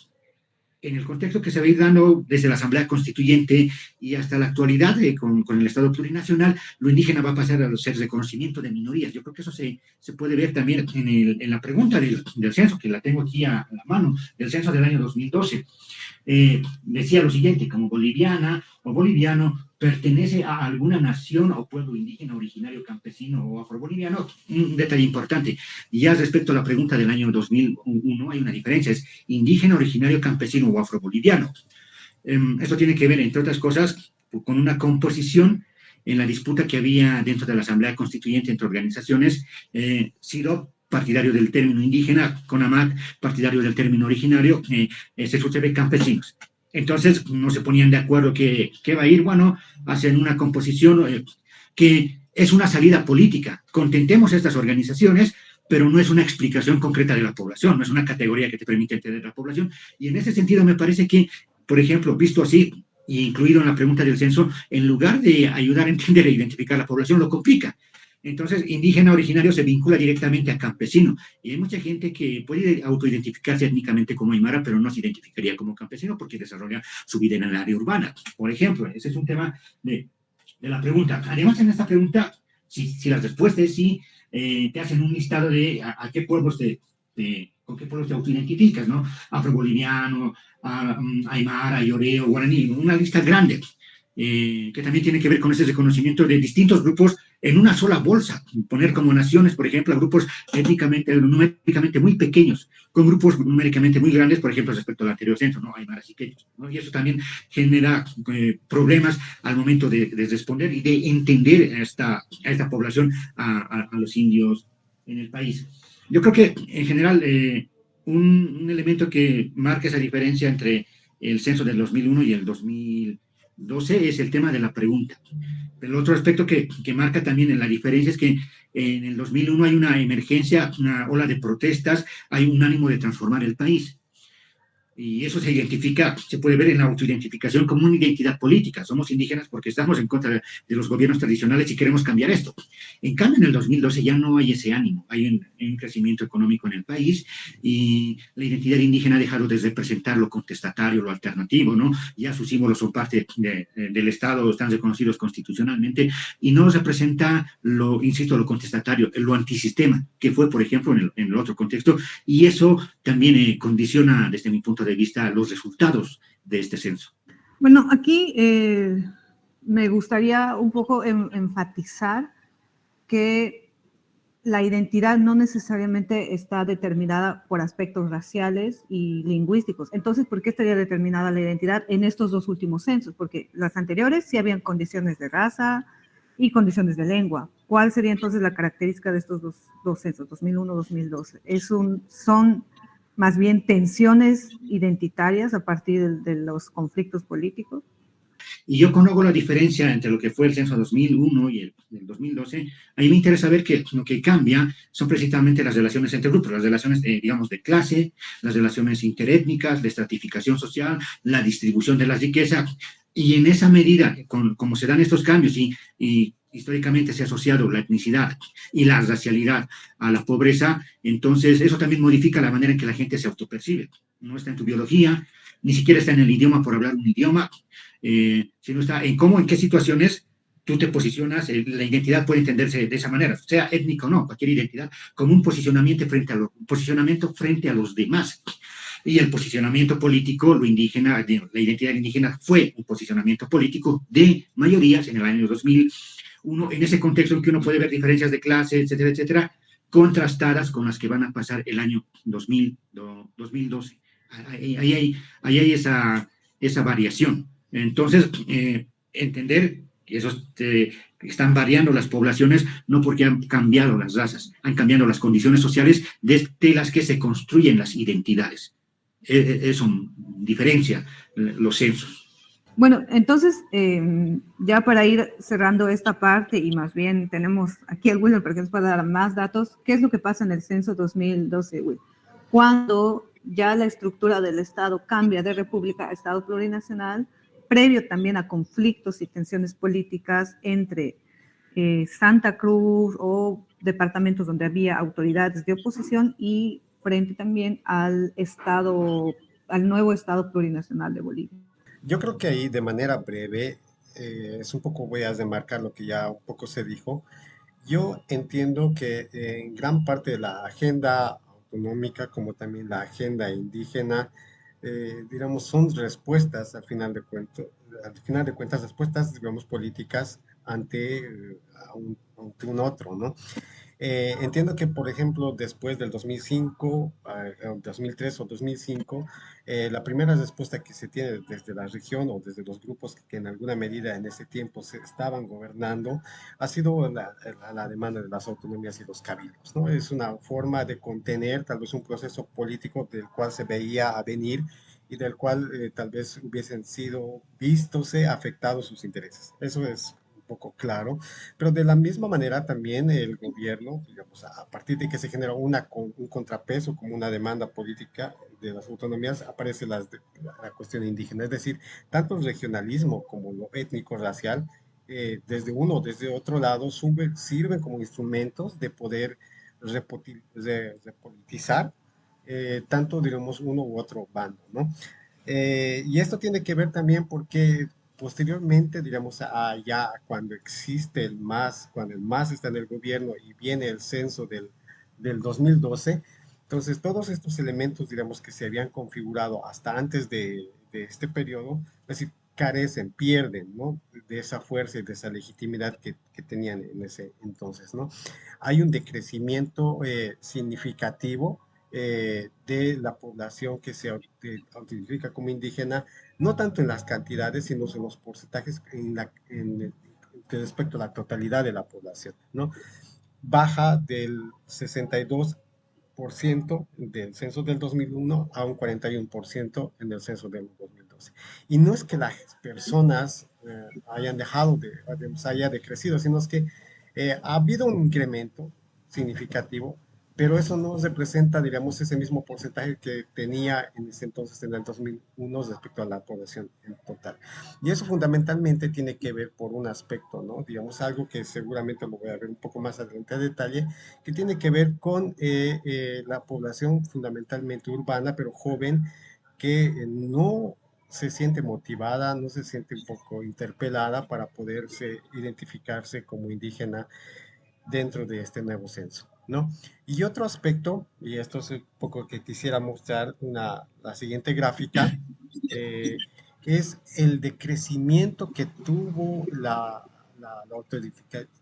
En el contexto que se va a ir dando desde la Asamblea Constituyente y hasta la actualidad, con el Estado plurinacional, lo indígena va a pasar a ser reconocimiento de minorías. Yo creo que eso se puede ver también en la pregunta del censo, que la tengo aquí a la mano, del censo del año 2012. Decía lo siguiente: como boliviana o boliviano pertenece a alguna nación o pueblo indígena, originario, campesino o afroboliviano. Un detalle importante, ya respecto a la pregunta del año 2001 hay una diferencia, es indígena, originario, campesino o afroboliviano. Esto tiene que ver, entre otras cosas, con una composición en la disputa que había dentro de la Asamblea Constituyente entre organizaciones. SIDO, partidario del término indígena, CONAMAC, partidario del término originario, CESUCB, campesinos. Entonces no se ponían de acuerdo qué va a ir. Bueno, hacen una composición que es una salida política. Contentemos estas organizaciones, pero no es una explicación concreta de la población, no es una categoría que te permite entender la población. Y en ese sentido me parece que, por ejemplo, visto así, y incluido en la pregunta del censo, en lugar de ayudar a entender e identificar la población, lo complica. Entonces, indígena originario se vincula directamente a campesino. Y hay mucha gente que puede autoidentificarse étnicamente como aymara, pero no se identificaría como campesino porque desarrolla su vida en el área urbana. Por ejemplo, ese es un tema de la pregunta. Además, en esta pregunta, si la respuesta es sí, te hacen un listado de a qué pueblos con qué pueblos te autoidentificas, ¿no? Afroboliviano, aymara, yoreo, guaraní, una lista grande. Que también tiene que ver con ese reconocimiento de distintos grupos en una sola bolsa, poner como naciones, por ejemplo, a grupos numéricamente muy pequeños, con grupos numéricamente muy grandes, por ejemplo, respecto al anterior censo, ¿no? Aymaras y quechos, ¿no? Y eso también genera problemas al momento de responder y de entender a esta población, a los indios en el país. Yo creo que, en general, un elemento que marca esa diferencia entre el censo del 2001 y el 2012 es el tema de la pregunta. El otro aspecto que marca también en la diferencia es que en el 2001 hay una emergencia, una ola de protestas, hay un ánimo de transformar el país. Y eso se identifica, se puede ver en la autoidentificación como una identidad política. Somos indígenas porque estamos en contra de los gobiernos tradicionales y queremos cambiar esto. En cambio, en el 2012 ya no hay ese ánimo. Hay un crecimiento económico en el país y la identidad indígena ha dejado de representar lo contestatario, lo alternativo, ¿no? Ya sus símbolos son parte del Estado, están reconocidos constitucionalmente y no representa lo contestatario, lo antisistema, que fue, por ejemplo, en el otro contexto. Y eso también condiciona, desde mi punto de vista, los resultados de este censo. Bueno, aquí me gustaría un poco enfatizar que la identidad no necesariamente está determinada por aspectos raciales y lingüísticos. Entonces, ¿por qué estaría determinada la identidad en estos dos últimos censos? Porque las anteriores sí habían condiciones de raza y condiciones de lengua. ¿Cuál sería entonces la característica de estos dos censos, 2001-2012? Son más bien tensiones identitarias a partir de los conflictos políticos. Y yo conozco la diferencia entre lo que fue el censo 2001 y el 2012. A mí me interesa ver que lo que cambia son precisamente las relaciones entre grupos, las relaciones, digamos, de clase, las relaciones interétnicas, la estratificación social, la distribución de la riqueza. Y en esa medida, como se dan estos cambios y históricamente se ha asociado la etnicidad y la racialidad a la pobreza, entonces eso también modifica la manera en que la gente se autopercibe. No está en tu biología, ni siquiera está en el idioma por hablar un idioma, sino está en en qué situaciones tú te posicionas. La identidad puede entenderse de esa manera, sea étnica o no, cualquier identidad, como un posicionamiento frente a los demás. Y el posicionamiento político, la identidad indígena fue un posicionamiento político de mayorías en el año 2001, en ese contexto en que uno puede ver diferencias de clase, etcétera, etcétera, contrastadas con las que van a pasar el año 2012. Ahí hay esa variación. Entonces, entender que están variando las poblaciones no porque han cambiado las razas, han cambiado las condiciones sociales desde las que se construyen las identidades. Eso diferencia los censos. Bueno, entonces, ya para ir cerrando esta parte, y más bien tenemos aquí al Wilmer para que nos pueda dar más datos, ¿qué es lo que pasa en el censo 2012, Will? Cuando ya la estructura del Estado cambia de república a Estado plurinacional previo también a conflictos y tensiones políticas entre Santa Cruz o departamentos donde había autoridades de oposición y frente también al nuevo Estado plurinacional de Bolivia. Yo creo que ahí de manera breve, es un poco, voy a demarcar lo que ya un poco se dijo. Yo entiendo que en gran parte de la agenda autonómica, como también la agenda indígena, digamos, son respuestas al final de cuentas, respuestas, digamos, políticas ante, ante un otro, ¿no? Entiendo que, por ejemplo, después del 2005, 2003 o 2005, la primera respuesta que se tiene desde la región o desde los grupos que en alguna medida en ese tiempo se estaban gobernando ha sido la demanda de las autonomías y los cabildos, ¿no? Es una forma de contener tal vez un proceso político del cual se veía a venir y del cual tal vez hubiesen sido vistos afectados sus intereses. Eso es un poco claro. Pero de la misma manera también el gobierno, digamos, a partir de que se genera un contrapeso como una demanda política de las autonomías, aparece la cuestión indígena. Es decir, tanto el regionalismo como lo étnico-racial, desde uno o desde otro lado, sirven como instrumentos de poder repolitizar tanto, digamos, uno u otro bando, ¿no? Y esto tiene que ver también porque posteriormente, digamos, ya cuando existe el MAS, cuando el MAS está en el gobierno y viene el censo del 2012, entonces todos estos elementos, digamos, que se habían configurado hasta antes de este periodo, es decir, carecen, pierden, ¿no? De esa fuerza y de esa legitimidad que tenían en ese entonces, ¿no? Hay un decrecimiento significativo de la población que se identifica como indígena, no tanto en las cantidades, sino en los porcentajes respecto a la totalidad de la población, ¿no? Baja del 62% del censo del 2001 a un 41% en el censo del 2012. Y no es que las personas hayan dejado haya decrecido, sino es que ha habido un incremento significativo, pero eso no representa, digamos, ese mismo porcentaje que tenía en ese entonces, en el 2001, respecto a la población en total. Y eso fundamentalmente tiene que ver por un aspecto, ¿no? Digamos, algo que seguramente lo voy a ver un poco más adelante a detalle, que tiene que ver con la población fundamentalmente urbana, pero joven, que no se siente motivada, no se siente un poco interpelada para poderse identificarse como indígena dentro de este nuevo censo, ¿no? Y otro aspecto, y esto es un poco que quisiera mostrar la siguiente gráfica, eh, es el decrecimiento que tuvo la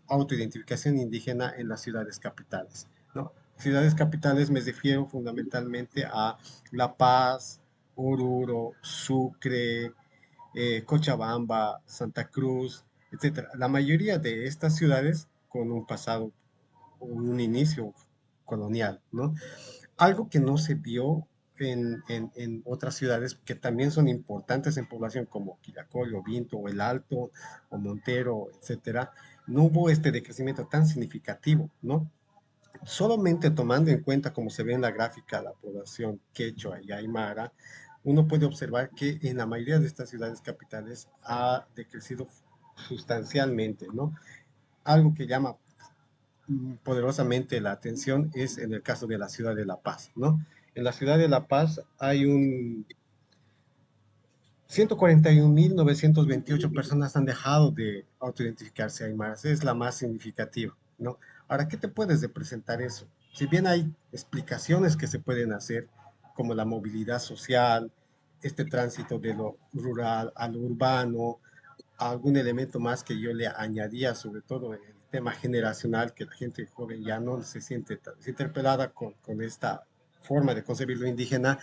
autoidentificación indígena en las ciudades capitales, ¿no? Ciudades capitales me refiero fundamentalmente a La Paz, Oruro, Sucre, Cochabamba, Santa Cruz, etcétera. La mayoría de estas ciudades con un pasado, un inicio colonial, ¿no? Algo que no se vio en otras ciudades que también son importantes en población como Quillacollo, Vinto, o El Alto, o Montero, etcétera, no hubo este decrecimiento tan significativo, ¿no? Solamente tomando en cuenta, como se ve en la gráfica, la población quechua y aymara, uno puede observar que en la mayoría de estas ciudades capitales ha decrecido sustancialmente, ¿no? Algo que llama poderosamente la atención es en el caso de la ciudad de La Paz, ¿no? En la ciudad de La Paz hay 141.928 personas han dejado de autoidentificarse aymaras, es la más significativa, ¿no? Ahora, ¿qué te puedes representar eso? Si bien hay explicaciones que se pueden hacer, como la movilidad social, este tránsito de lo rural a lo urbano, algún elemento más que yo le añadía, sobre todo el tema generacional, que la gente joven ya no se siente tan interpelada con esta forma de concebir lo indígena,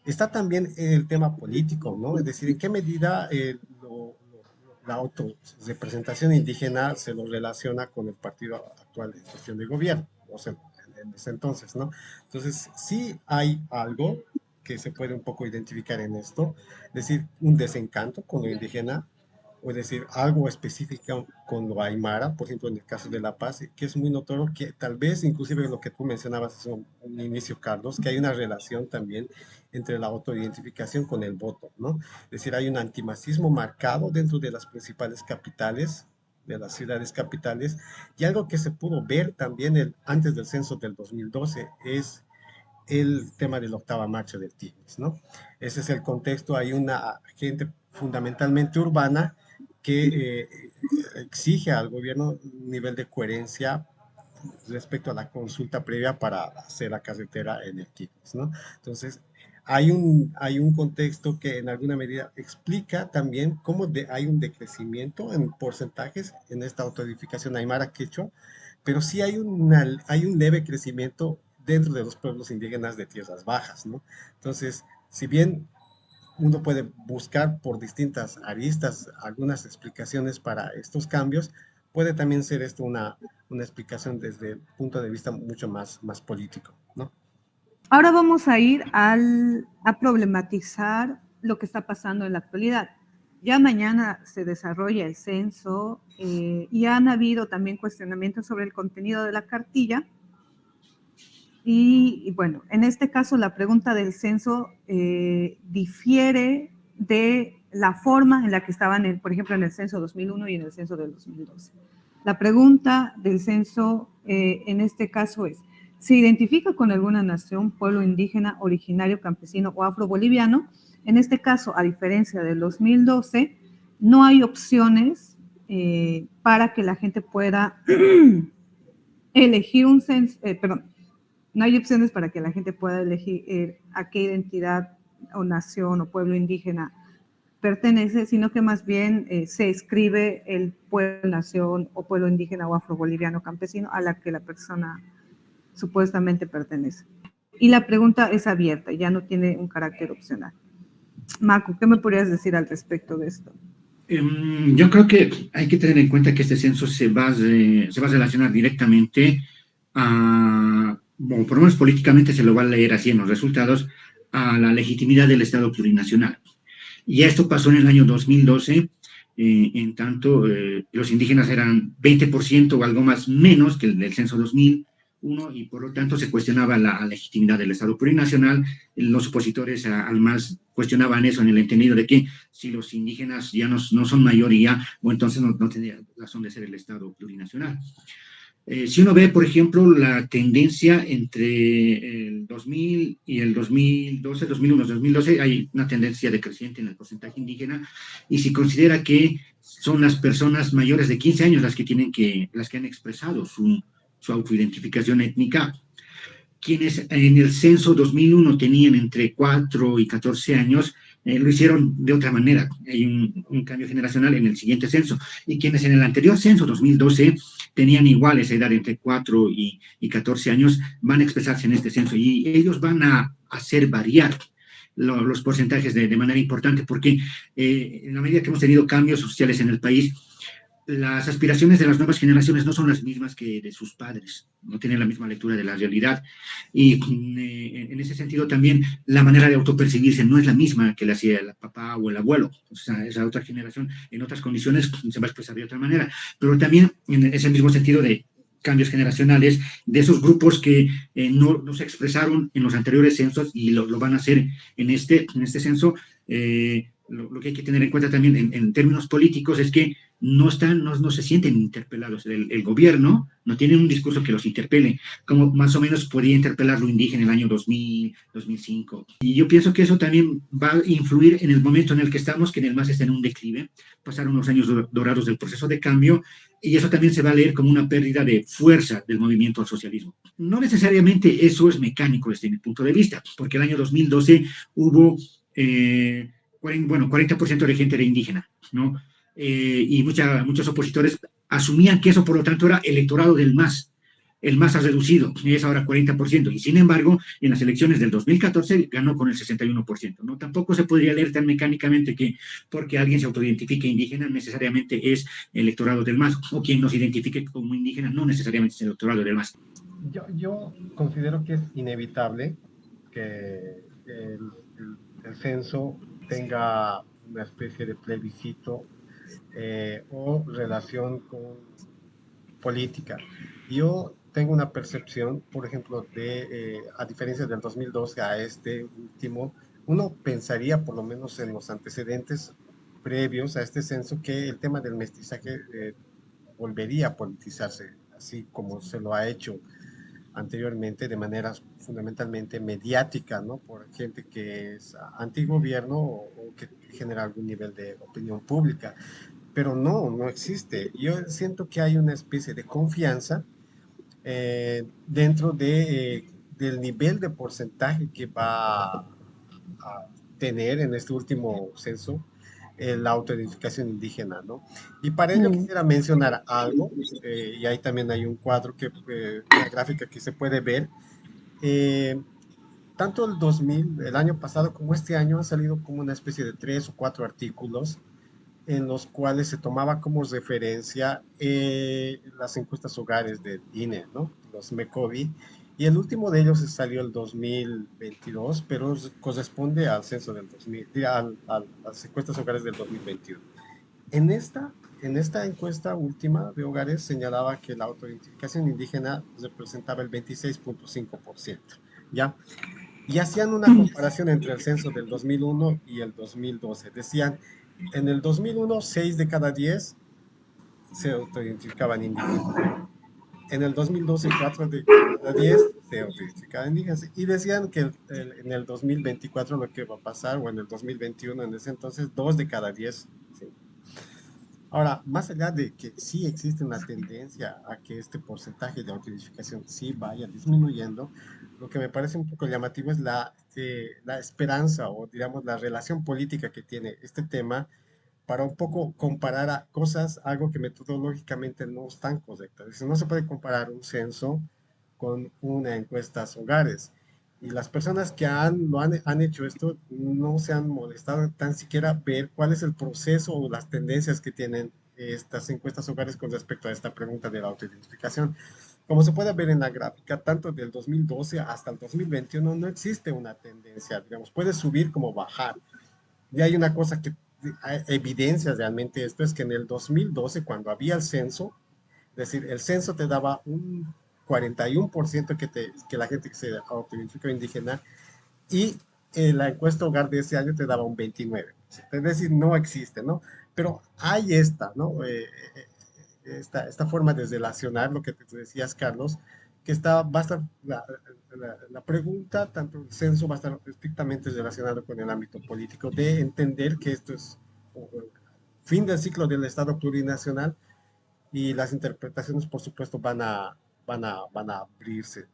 está también el tema político, ¿no? Es decir, en qué medida la autorrepresentación indígena se lo relaciona con el partido actual en cuestión de gobierno, o sea, en ese entonces, ¿no? Entonces, sí hay algo que se puede un poco identificar en esto, es decir, un desencanto con lo indígena, o es decir, algo específico con lo aymara, por ejemplo, en el caso de La Paz, que es muy notorio que tal vez, inclusive lo que tú mencionabas hace un inicio, Carlos, que hay una relación también entre la autoidentificación con el voto, ¿no? Es decir, hay un antimacismo marcado dentro de las principales capitales, de las ciudades capitales, y algo que se pudo ver también antes del censo del 2012 es el tema de la octava marcha del Tigris, ¿no? Ese es el contexto. Hay una gente fundamentalmente urbana que exige al gobierno un nivel de coherencia respecto a la consulta previa para hacer la carretera en el Tigris, ¿no? Entonces, hay un contexto que en alguna medida explica también cómo hay un decrecimiento en porcentajes en esta autoedificación aymara quechua, pero sí hay un leve crecimiento dentro de los pueblos indígenas de tierras bajas, ¿no? Entonces, si bien uno puede buscar por distintas aristas algunas explicaciones para estos cambios, puede también ser esto una explicación desde el punto de vista mucho más político, ¿no? Ahora vamos a ir a problematizar lo que está pasando en la actualidad. Ya mañana se desarrolla el censo y han habido también cuestionamientos sobre el contenido de la cartilla. Y bueno, en este caso la pregunta del censo difiere de la forma en la que estaban, por ejemplo, en el censo 2001 y en el censo del 2012. La pregunta del censo en este caso es, ¿se identifica con alguna nación, pueblo indígena, originario, campesino o afroboliviano? En este caso, a diferencia del 2012, no hay opciones para que la gente pueda elegir un censo, no hay opciones para que la gente pueda elegir a qué identidad o nación o pueblo indígena pertenece, sino que más bien se escribe el pueblo, nación o pueblo indígena o afroboliviano campesino a la que la persona supuestamente pertenece. Y la pregunta es abierta, ya no tiene un carácter opcional. Marco, ¿qué me podrías decir al respecto de esto? Yo creo que hay que tener en cuenta que este censo se va a relacionar directamente o por lo menos políticamente se lo va a leer así en los resultados, a la legitimidad del Estado plurinacional. Y esto pasó en el año 2012, en tanto los indígenas eran 20% o algo más menos que el del censo 2001 y por lo tanto se cuestionaba la legitimidad del Estado plurinacional. Los opositores al MAS cuestionaban eso en el entendido de que si los indígenas ya no son mayoría, o entonces no tendría razón de ser el Estado plurinacional. Si uno ve, por ejemplo, la tendencia entre el 2000 y el 2012, 2001, 2012, hay una tendencia decreciente en el porcentaje indígena, y si considera que son las personas mayores de 15 años las que han expresado su autoidentificación étnica, quienes en el censo 2001 tenían entre 4 y 14 años, lo hicieron de otra manera. Hay un cambio generacional en el siguiente censo. Y quienes en el anterior censo, 2012, tenían igual esa edad entre 4 y 14 años, van a expresarse en este censo. Y ellos van a hacer variar los porcentajes de manera importante, porque en la medida que hemos tenido cambios sociales en el país, las aspiraciones de las nuevas generaciones no son las mismas que de sus padres, no tienen la misma lectura de la realidad, y en ese sentido también la manera de autopercibirse no es la misma que la hacía el papá o el abuelo. O sea, esa otra generación en otras condiciones se va a expresar de otra manera, pero también en ese mismo sentido de cambios generacionales, de esos grupos que no se expresaron en los anteriores censos y lo van a hacer en este censo. Lo que hay que tener en cuenta también en términos políticos es que no se sienten interpelados. El gobierno no tiene un discurso que los interpele, como más o menos podía interpelar lo indígena en el año 2000, 2005. Y yo pienso que eso también va a influir en el momento en el que estamos, que en el MAS está en un declive, pasaron unos años dorados del proceso de cambio, y eso también se va a leer como una pérdida de fuerza del movimiento al socialismo. No necesariamente eso es mecánico desde mi punto de vista, porque el año 2012 hubo 40% de gente era indígena, ¿no? Y muchos opositores asumían que eso, por lo tanto, era electorado del MAS. El MAS ha reducido, es ahora 40%, y sin embargo, en las elecciones del 2014 ganó con el 61%, ¿no? Tampoco se podría leer tan mecánicamente que porque alguien se autoidentifique indígena necesariamente es electorado del MAS, o quien nos identifique como indígena no necesariamente es electorado del MAS. Yo considero que es inevitable que el censo tenga una especie de plebiscito o relación con política. Yo tengo una percepción, por ejemplo, a diferencia del 2012 a este último, uno pensaría, por lo menos en los antecedentes previos a este censo, que el tema del mestizaje volvería a politizarse, así como se lo ha hecho anteriormente de manera fundamentalmente mediática, ¿no? Por gente que es antigobierno o que genera algún nivel de opinión pública. Pero no existe. Yo siento que hay una especie de confianza dentro del nivel de porcentaje que va a tener en este último censo la autoidentificación indígena, ¿no? Y para ello quisiera mencionar algo, y ahí también hay un cuadro, una gráfica que se puede ver. Tanto el año pasado como este año han salido como una especie de 3 o 4 artículos en los cuales se tomaba como referencia las encuestas hogares del INE, ¿no? Los MECOVI, y el último de ellos salió el 2022, pero corresponde al censo del 2000, a las encuestas hogares del 2021. En esta encuesta última de hogares señalaba que la autoidentificación indígena representaba el 26.5%, ¿ya? Y hacían una comparación entre el censo del 2001 y el 2012. Decían, en el 2001, 6 de cada 10 se autoidentificaban indígenas. En el 2012, 4 de cada 10 se autoidentificaban indígenas. Y decían que en el 2024 lo que va a pasar, o en el 2021, en ese entonces, 2 de cada 10. ¿Sí? Ahora, más allá de que sí existe una tendencia a que este porcentaje de autoidentificación sí vaya disminuyendo, lo que me parece un poco llamativo es la esperanza o, digamos, la relación política que tiene este tema para un poco comparar a cosas, algo que metodológicamente no están correctas. Es decir, no se puede comparar un censo con una encuesta hogares. Y las personas que han hecho esto no se han molestado tan siquiera ver cuál es el proceso o las tendencias que tienen estas encuestas hogares con respecto a esta pregunta de la autoidentificación. Como se puede ver en la gráfica, tanto del 2012 hasta el 2021 no existe una tendencia, digamos, puede subir como bajar. Y hay una cosa que evidencia realmente esto, es que en el 2012, cuando había el censo, es decir, el censo te daba un 41% que la gente que se autoidentificó indígena, y la encuesta hogar de ese año te daba un 29%. Es decir, no existe, ¿no? Pero hay ¿no? Esta forma de relacionar lo que te decías, Carlos, que va a estar, la pregunta, tanto el censo va a estar estrictamente relacionado con el ámbito político, de entender que esto es fin del ciclo del Estado plurinacional, y las interpretaciones, por supuesto, van a abrirse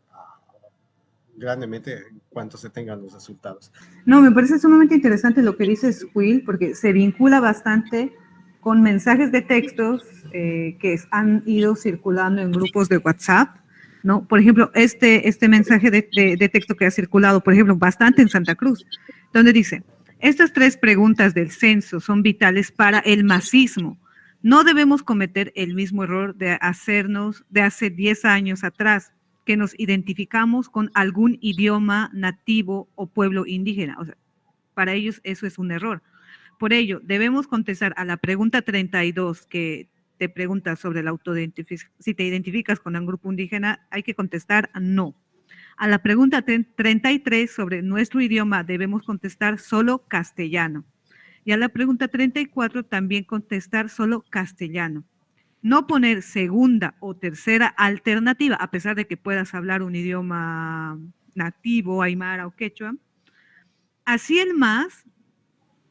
grandemente en cuanto se tengan los resultados. No, me parece sumamente interesante lo que dices, Will, porque se vincula bastante con mensajes de textos que han ido circulando en grupos de WhatsApp, ¿no? Por ejemplo, este mensaje de texto que ha circulado, por ejemplo, bastante en Santa Cruz, donde dice, estas 3 preguntas del censo son vitales para el masismo. No debemos cometer el mismo error de hace 10 años atrás, que nos identificamos con algún idioma nativo o pueblo indígena. O sea, para ellos eso es un error. Por ello, debemos contestar a la pregunta 32, que te pregunta sobre la autoidentificación. Si te identificas con un grupo indígena, hay que contestar no. A la pregunta 33 sobre nuestro idioma, debemos contestar solo castellano. Y a la pregunta 34 también contestar solo castellano. No poner segunda o tercera alternativa, a pesar de que puedas hablar un idioma nativo, aymara o quechua. Así el MAS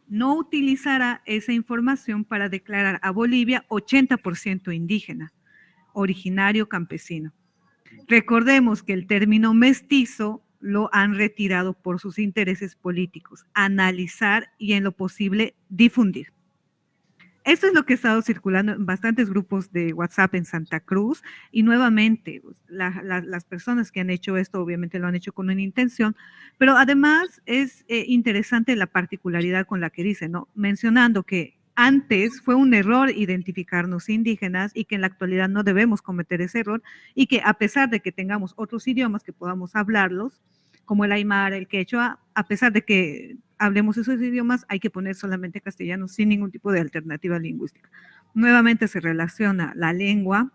no utilizará esa información para declarar a Bolivia 80% indígena, originario campesino. Recordemos que el término mestizo lo han retirado por sus intereses políticos. Analizar y en lo posible difundir. Esto es lo que ha estado circulando en bastantes grupos de WhatsApp en Santa Cruz, y nuevamente las personas que han hecho esto obviamente lo han hecho con una intención, pero además es interesante la particularidad con la que dice, ¿no? Mencionando que antes fue un error identificarnos indígenas y que en la actualidad no debemos cometer ese error, y que a pesar de que tengamos otros idiomas que podamos hablarlos, como el aymara, el quechua, a pesar de que hablemos esos idiomas, hay que poner solamente castellano sin ningún tipo de alternativa lingüística. Nuevamente se relaciona la lengua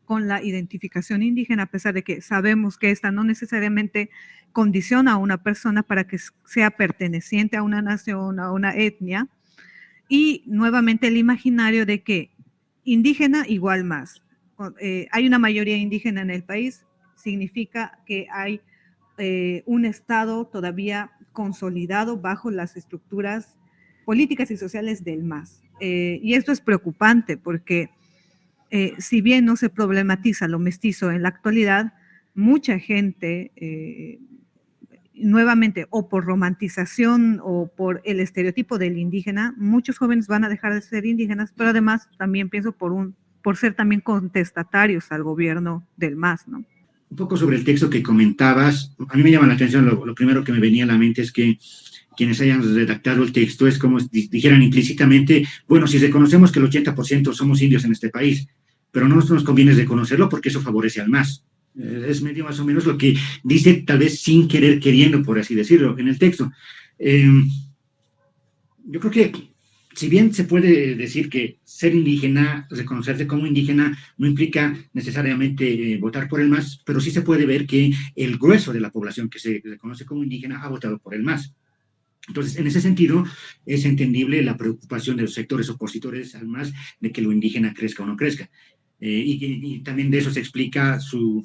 con la identificación indígena, a pesar de que sabemos que esta no necesariamente condiciona a una persona para que sea perteneciente a una nación, a una etnia, y nuevamente el imaginario de que indígena igual más. Hay una mayoría indígena en el país, significa que hay un Estado todavía consolidado bajo las estructuras políticas y sociales del MAS. Y esto es preocupante porque si bien no se problematiza lo mestizo en la actualidad, mucha gente, nuevamente, o por romantización o por el estereotipo del indígena, muchos jóvenes van a dejar de ser indígenas, pero además también pienso por ser también contestatarios al gobierno del MAS, ¿no? Un poco sobre el texto que comentabas, a mí me llama la atención, lo primero que me venía a la mente es que quienes hayan redactado el texto es como si dijeran implícitamente, bueno, si reconocemos que el 80% somos indios en este país, pero no nos conviene reconocerlo porque eso favorece al MAS. Es medio más o menos lo que dice, tal vez sin querer, queriendo, por así decirlo, en el texto. Yo creo que, si bien se puede decir que ser indígena, reconocerse como indígena, no implica necesariamente votar por el MAS, pero sí se puede ver que el grueso de la población que se reconoce como indígena ha votado por el MAS. Entonces, en ese sentido, es entendible la preocupación de los sectores opositores al MAS de que lo indígena crezca o no crezca. Y también de eso se explica su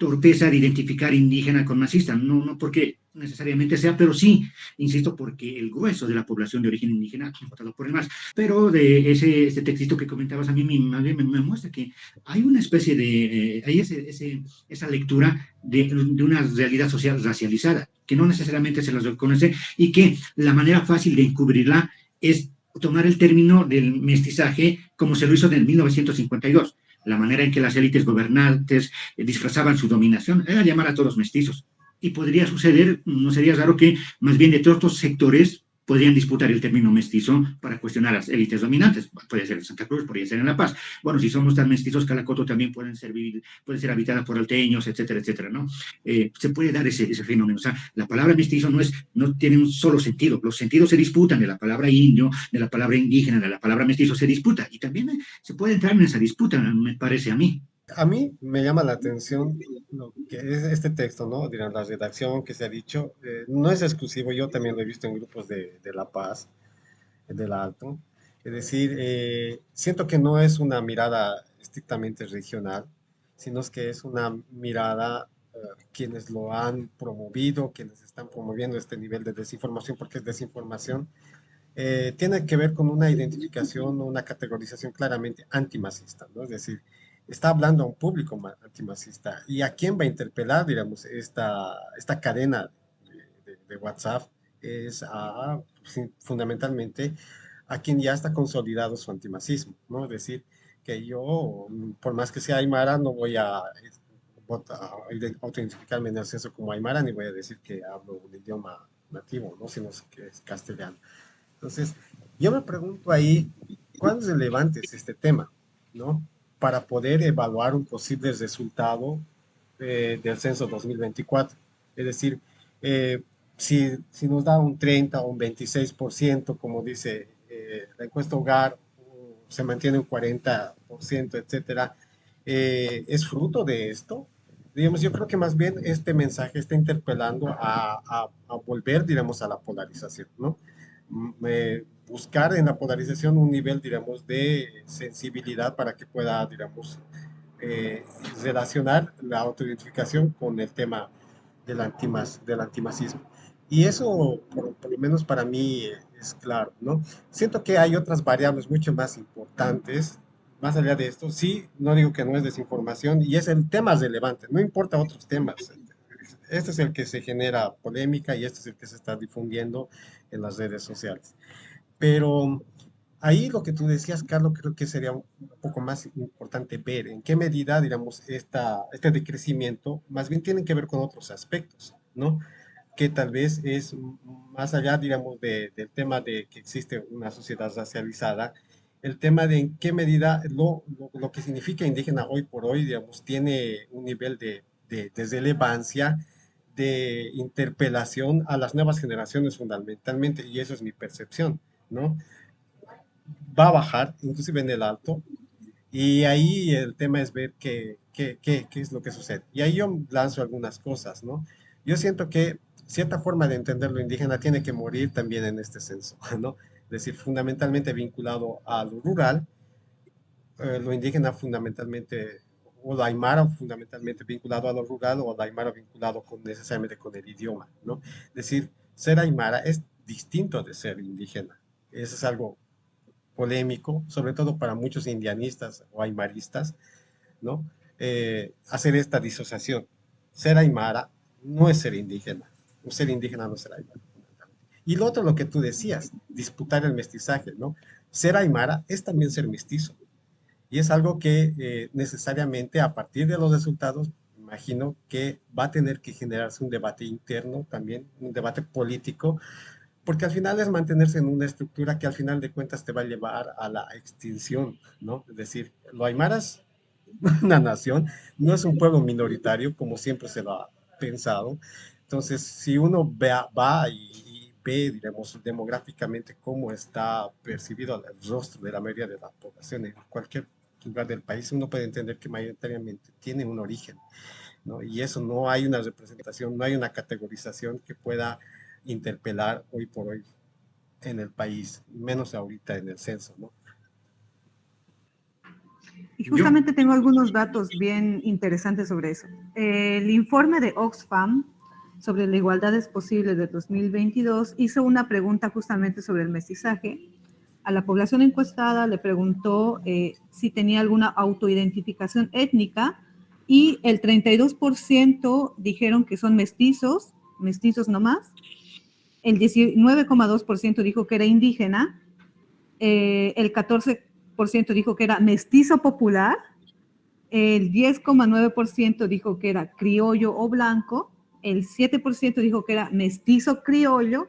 torpeza de identificar indígena con masista, no porque necesariamente sea, pero sí, insisto, porque el grueso de la población de origen indígena ha votado por el MAS. Pero de este textito que comentabas a mí me muestra que hay una especie de, hay esa lectura de una realidad social racializada, que no necesariamente se las reconoce y que la manera fácil de encubrirla es tomar el término del mestizaje como se lo hizo en 1952. La manera en que las élites gobernantes disfrazaban su dominación era llamar a todos mestizos. Y podría suceder, no sería raro que más bien de todos estos sectores podrían disputar el término mestizo para cuestionar a las élites dominantes. Puede ser en Santa Cruz, podría ser en La Paz. Bueno, si somos tan mestizos, Calacoto también puede ser habitada por alteños, etcétera, etcétera, ¿no? Se puede dar ese fenómeno. O sea, la palabra mestizo no tiene un solo sentido. Los sentidos se disputan, de la palabra indio, de la palabra indígena, de la palabra mestizo se disputa. Y también se puede entrar en esa disputa, me parece a mí. A mí me llama la atención lo que es este texto, ¿no? Dirán, la redacción que se ha dicho, no es exclusivo, yo también lo he visto en grupos de La Paz, del Alto. Es decir, siento que no es una mirada estrictamente regional, sino es que es una mirada, quienes lo han promovido, quienes están promoviendo este nivel de desinformación, porque es desinformación, tiene que ver con una identificación o una categorización claramente antimacista, ¿no? Es decir, está hablando a un público antimacista. ¿Y a quién va a interpelar, digamos, esta cadena de WhatsApp? Es sí, fundamentalmente a quien ya está consolidado su antimacismo, ¿no? Es decir, que yo, por más que sea aymara, no voy a autoidentificarme en el censo como aymara, ni voy a decir que hablo un idioma nativo, ¿no? Sino que es castellano. Entonces, yo me pregunto ahí, ¿cuán relevante es este tema, ¿no? Para poder evaluar un posible resultado del censo 2024. Es decir, si nos da un 30 o un 26%, como dice la encuesta Hogar, se mantiene un 40%, etcétera, ¿es fruto de esto? Digamos, yo creo que más bien este mensaje está interpelando a volver, digamos, a la polarización, ¿no? Buscar en la polarización un nivel, digamos, de sensibilidad para que pueda, digamos, relacionar la autoidentificación con el tema del antimacismo. Y eso, por lo menos para mí, es claro, ¿no? Siento que hay otras variables mucho más importantes, más allá de esto. Sí, no digo que no es desinformación, y es el tema relevante, no importa otros temas. Este es el que se genera polémica y este es el que se está difundiendo en las redes sociales. Pero ahí lo que tú decías, Carlos, creo que sería un poco más importante ver en qué medida, digamos, este decrecimiento más bien tiene que ver con otros aspectos, ¿no? Que tal vez es más allá, digamos, del tema de que existe una sociedad racializada, el tema de en qué medida lo que significa indígena hoy por hoy, digamos, tiene un nivel de relevancia de interpelación a las nuevas generaciones fundamentalmente, y eso es mi percepción, ¿no? Va a bajar, inclusive en el alto, y ahí el tema es ver qué es lo que sucede. Y ahí yo lanzo algunas cosas, ¿no? Yo siento que cierta forma de entender lo indígena tiene que morir también en este senso, ¿no? Es decir, fundamentalmente vinculado a lo rural, lo indígena fundamentalmente, o lo aymara fundamentalmente vinculado a lo rural, o lo aymara vinculado necesariamente con el idioma, ¿no? Es decir, ser aymara es distinto de ser indígena. Eso es algo polémico, sobre todo para muchos indianistas o aymaristas, ¿no? Hacer esta disociación. Ser aymara no es ser indígena. Ser indígena no es ser aymara. Y lo otro, lo que tú decías, disputar el mestizaje, ¿no? Ser aymara es también ser mestizo. Y es algo que necesariamente a partir de los resultados, imagino que va a tener que generarse un debate interno también, un debate político, porque al final es mantenerse en una estructura que al final de cuentas te va a llevar a la extinción, ¿no? Es decir, los aymaras, una nación, no es un pueblo minoritario como siempre se lo ha pensado. Entonces, si uno va y ve, digamos, demográficamente cómo está percibido el rostro de la mayoría de la población en cualquier lugar del país, uno puede entender que mayoritariamente tiene un origen, ¿no? Y eso no hay una representación, no hay una categorización que pueda interpelar hoy por hoy en el país, menos ahorita en el censo, ¿no? Y justamente tengo algunos datos bien interesantes sobre eso. El informe de Oxfam sobre la igualdad es posible de 2022 hizo una pregunta justamente sobre el mestizaje. A la población encuestada le preguntó si tenía alguna autoidentificación étnica y el 32% dijeron que son mestizos nomás. El 19,2% dijo que era indígena, el 14% dijo que era mestizo popular, el 10,9% dijo que era criollo o blanco, el 7% dijo que era mestizo criollo,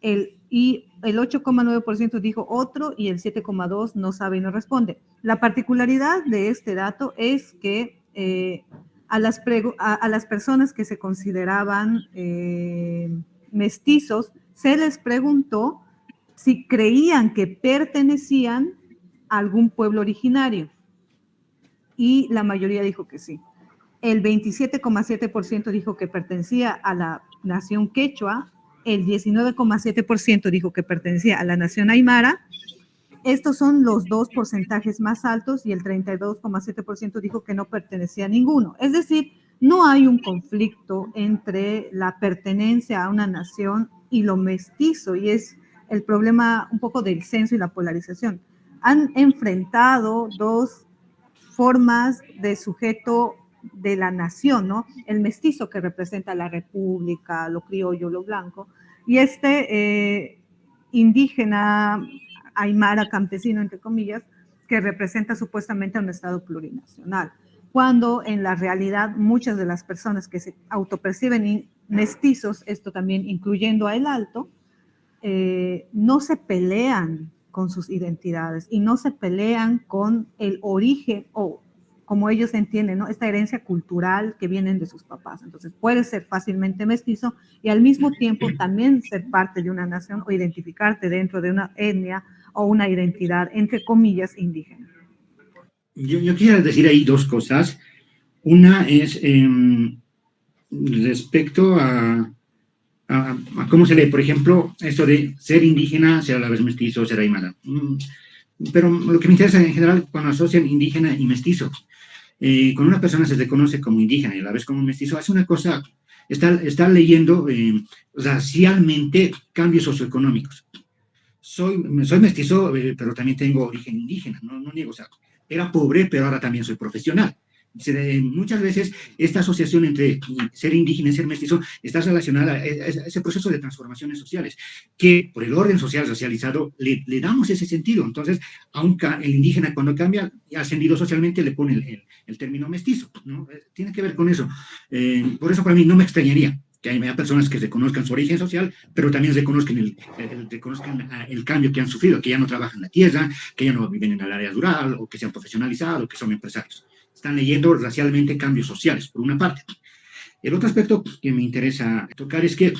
y el 8,9% dijo otro y el 7,2% no sabe y no responde. La particularidad de este dato es que a las personas que se consideraban mestizos se les preguntó si creían que pertenecían a algún pueblo originario y la mayoría dijo que sí. El 27,7% dijo que pertenecía a la nación quechua, el 19,7% dijo que pertenecía a la nación aymara. Estos son los dos porcentajes más altos y el 32,7% dijo que no pertenecía a ninguno. Es decir, no hay un conflicto entre la pertenencia a una nación y lo mestizo, y es el problema un poco del censo y la polarización. Han enfrentado dos formas de sujeto de la nación, ¿no? El mestizo que representa la república, lo criollo, lo blanco, y indígena, aymara, campesino, entre comillas, que representa supuestamente a un Estado plurinacional, cuando en la realidad muchas de las personas que se autoperciben mestizos, esto también incluyendo a El Alto, no se pelean con sus identidades y no se pelean con el origen o como ellos entienden, ¿no? Esta herencia cultural que vienen de sus papás. Entonces, puedes ser fácilmente mestizo y al mismo tiempo también ser parte de una nación o identificarte dentro de una etnia o una identidad, entre comillas, indígena. Yo quisiera decir ahí dos cosas. Una es respecto a cómo se lee, por ejemplo, esto de ser indígena, ser a la vez mestizo, ser aymara. Pero lo que me interesa en general cuando asocian indígena y mestizo, cuando una persona se reconoce como indígena y a la vez como mestizo, hace una cosa, está leyendo racialmente cambios socioeconómicos. Soy mestizo, pero también tengo origen indígena, no niego, o sea, era pobre, pero ahora también soy profesional. Muchas veces esta asociación entre ser indígena y ser mestizo está relacionada a ese proceso de transformaciones sociales, que por el orden social racializado le damos ese sentido. Entonces, aunque el indígena cuando cambia, ascendido socialmente, le pone el término mestizo, ¿no? Tiene que ver con eso. Por eso para mí no me extrañaría que haya personas que reconozcan su origen social, pero también reconozcan el cambio que han sufrido, que ya no trabajan en la tierra, que ya no viven en el área rural, o que se han profesionalizado, o que son empresarios. Están leyendo racialmente cambios sociales, por una parte. El otro aspecto que me interesa tocar es que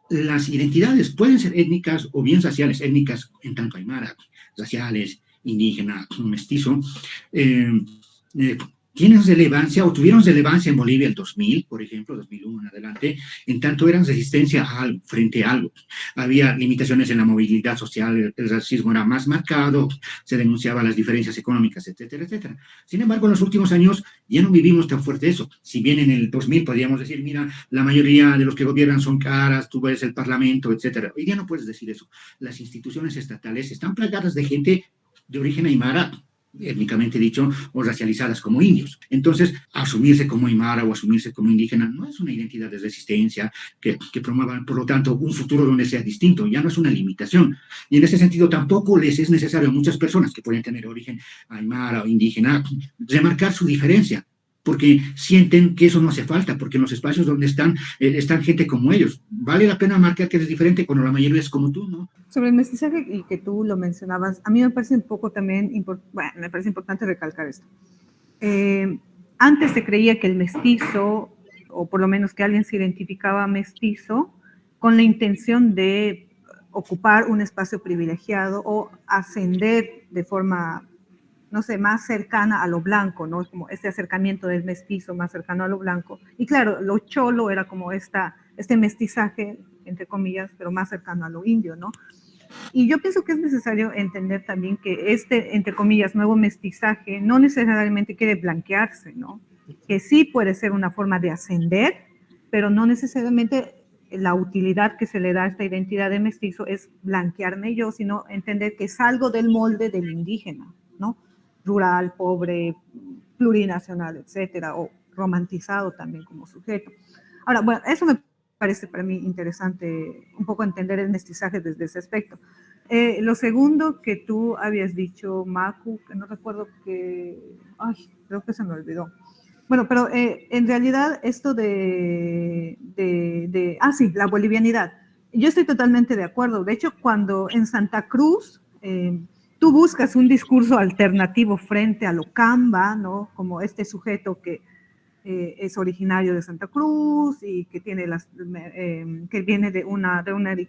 las identidades pueden ser étnicas o bien raciales, étnicas en tanto aymara, raciales, indígena, mestizo, eh, eh, tienen relevancia o tuvieron relevancia en Bolivia el 2000, por ejemplo, 2001 en adelante, en tanto eran resistencia a algo, frente a algo. Había limitaciones en la movilidad social, el racismo era más marcado, se denunciaban las diferencias económicas, etcétera, etcétera. Sin embargo, en los últimos años ya no vivimos tan fuerte eso. Si bien en el 2000 podríamos decir, mira, la mayoría de los que gobiernan son caras, tú ves el parlamento, etcétera. Hoy día no puedes decir eso. Las instituciones estatales están plagadas de gente de origen aymara, étnicamente dicho, o racializadas como indios. Entonces, asumirse como aymara o asumirse como indígena no es una identidad de resistencia que promueva, por lo tanto, un futuro donde sea distinto, ya no es una limitación. Y en ese sentido tampoco les es necesario a muchas personas que pueden tener origen aymara o indígena remarcar su diferencia, porque sienten que eso no hace falta, porque en los espacios donde están gente como ellos. Vale la pena marcar que eres diferente cuando la mayoría es como tú, ¿no? Sobre el mestizaje y que tú lo mencionabas, a mí me parece un poco también, me parece importante recalcar esto. Antes se creía que el mestizo, o por lo menos que alguien se identificaba mestizo, con la intención de ocupar un espacio privilegiado o ascender de forma, no sé, más cercana a lo blanco, ¿no? Como este acercamiento del mestizo más cercano a lo blanco. Y claro, lo cholo era como este mestizaje, entre comillas, pero más cercano a lo indio, ¿no? Y yo pienso que es necesario entender también que este, entre comillas, nuevo mestizaje no necesariamente quiere blanquearse, ¿no? Que sí puede ser una forma de ascender, pero no necesariamente la utilidad que se le da a esta identidad de mestizo es blanquearme yo, sino entender que salgo del molde del indígena, ¿no? Rural, pobre, plurinacional, etcétera, o romantizado también como sujeto. Ahora, bueno, eso me parece para mí interesante un poco entender el mestizaje desde ese aspecto. Lo segundo que tú habías dicho, Macu, que no recuerdo que, ay, creo que se me olvidó. Bueno, pero en realidad esto sí, la bolivianidad. Yo estoy totalmente de acuerdo. De hecho, cuando en Santa Cruz tú buscas un discurso alternativo frente a Locamba, ¿no? Como este sujeto que es originario de Santa Cruz y que tiene que viene de un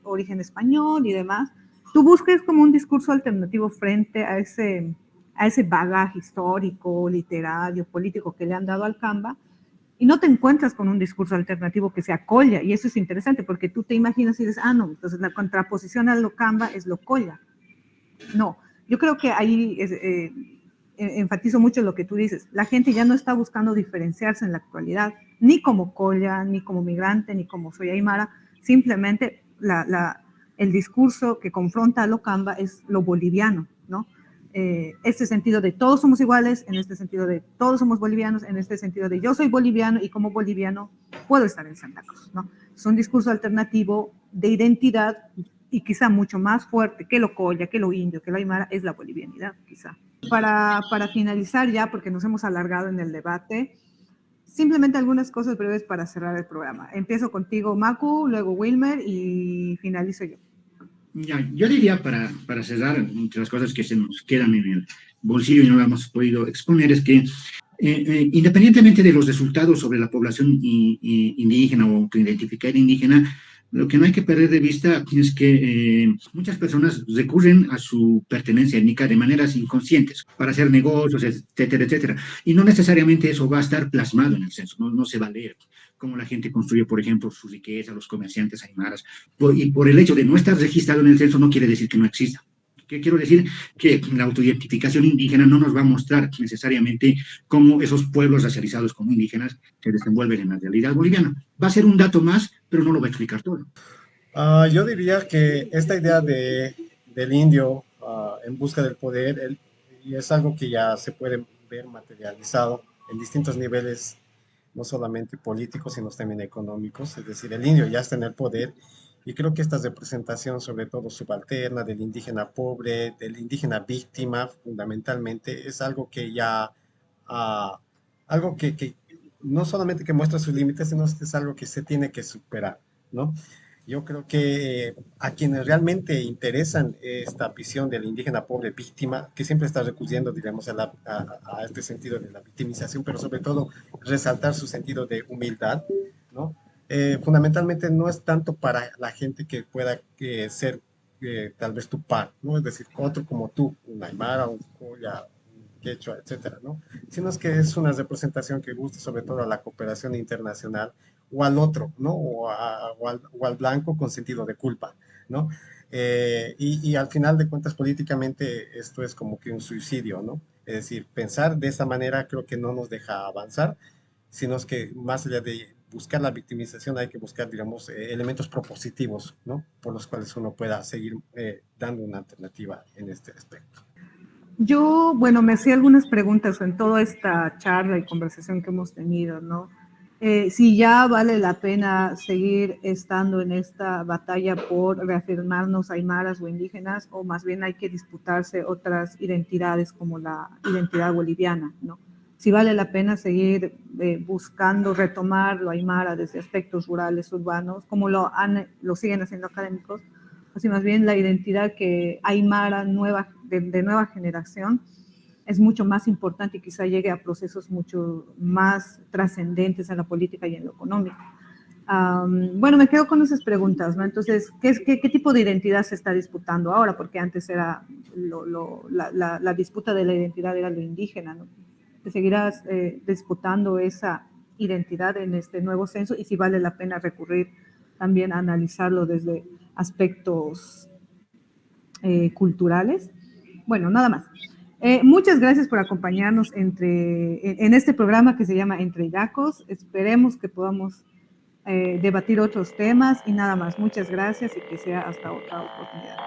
origen español y demás. Tú buscas como un discurso alternativo frente a ese bagaje histórico, literario, político que le han dado al Camba, y no te encuentras con un discurso alternativo que se acolla, y eso es interesante, porque tú te imaginas y dices, no, entonces la contraposición a Locamba es Locolla. No, yo creo que ahí enfatizo mucho lo que tú dices. La gente ya no está buscando diferenciarse en la actualidad, ni como colla, ni como migrante, ni como soy aymara. Simplemente el discurso que confronta a Locamba es lo boliviano, ¿no? Este sentido de todos somos iguales, en este sentido de todos somos bolivianos, en este sentido de yo soy boliviano y como boliviano puedo estar en Santa Cruz, ¿no? Es un discurso alternativo de identidad y quizá mucho más fuerte que lo colla, que lo indio, que lo aymara, es la bolivianidad, quizá. Para finalizar ya, porque nos hemos alargado en el debate, simplemente algunas cosas breves para cerrar el programa. Empiezo contigo, Macu, luego Wilmer y finalizo yo. Ya, yo diría para cerrar, entre las cosas que se nos quedan en el bolsillo y no lo hemos podido exponer, es que independientemente de los resultados sobre la población indígena o que identificar indígena, lo que no hay que perder de vista es que muchas personas recurren a su pertenencia étnica de maneras inconscientes para hacer negocios, etcétera, etcétera. Y no necesariamente eso va a estar plasmado en el censo, no se va a leer cómo la gente construye, por ejemplo, su riqueza, los comerciantes aymaras. Y por el hecho de no estar registrado en el censo no quiere decir que no exista. ¿Qué quiero decir? Que la autoidentificación indígena no nos va a mostrar necesariamente cómo esos pueblos racializados como indígenas se desenvuelven en la realidad boliviana. Va a ser un dato más, pero no lo va a explicar todo. Yo diría que esta idea del indio en busca del poder y es algo que ya se puede ver materializado en distintos niveles, no solamente políticos, sino también económicos. Es decir, el indio ya está en el poder y creo que esta representación, sobre todo subalterna, del indígena pobre, del indígena víctima, fundamentalmente, es algo que ya, algo que no solamente que muestra sus límites, sino que es algo que se tiene que superar, ¿no? Yo creo que a quienes realmente interesan esta visión del indígena pobre víctima, que siempre está recurriendo, digamos, a este sentido de la victimización, pero sobre todo resaltar su sentido de humildad, ¿no? Fundamentalmente no es tanto para la gente que pueda ser tal vez tu par, ¿no? Es decir, otro como tú, un aymara, un cuya, un quechua, etcétera, ¿no? Sino es que es una representación que gusta sobre todo a la cooperación internacional o al otro, ¿no? O al blanco con sentido de culpa, ¿no? Y al final de cuentas, políticamente, esto es como que un suicidio, ¿no? Es decir, pensar de esa manera creo que no nos deja avanzar, sino es que más allá de buscar la victimización hay que buscar, digamos, elementos propositivos, ¿no? Por los cuales uno pueda seguir dando una alternativa en este aspecto. Yo, bueno, me hacía algunas preguntas en toda esta charla y conversación que hemos tenido, ¿no? Si ya vale la pena seguir estando en esta batalla por reafirmarnos aymaras o indígenas, o más bien hay que disputarse otras identidades como la identidad boliviana, ¿no? Si vale la pena seguir buscando retomar lo aymara desde aspectos rurales, urbanos, como lo siguen haciendo académicos, o si más bien la identidad que aymara de nueva generación es mucho más importante y quizá llegue a procesos mucho más trascendentes en la política y en lo económico. Bueno, me quedo con esas preguntas, ¿no? Entonces, ¿qué tipo de identidad se está disputando ahora? Porque antes era la disputa de la identidad era lo indígena, ¿no? ¿Te seguirás disputando esa identidad en este nuevo censo y si vale la pena recurrir también a analizarlo desde aspectos culturales? Bueno, nada más. Muchas gracias por acompañarnos en este programa que se llama Entre Illacos. Esperemos que podamos debatir otros temas y nada más. Muchas gracias y que sea hasta otra oportunidad.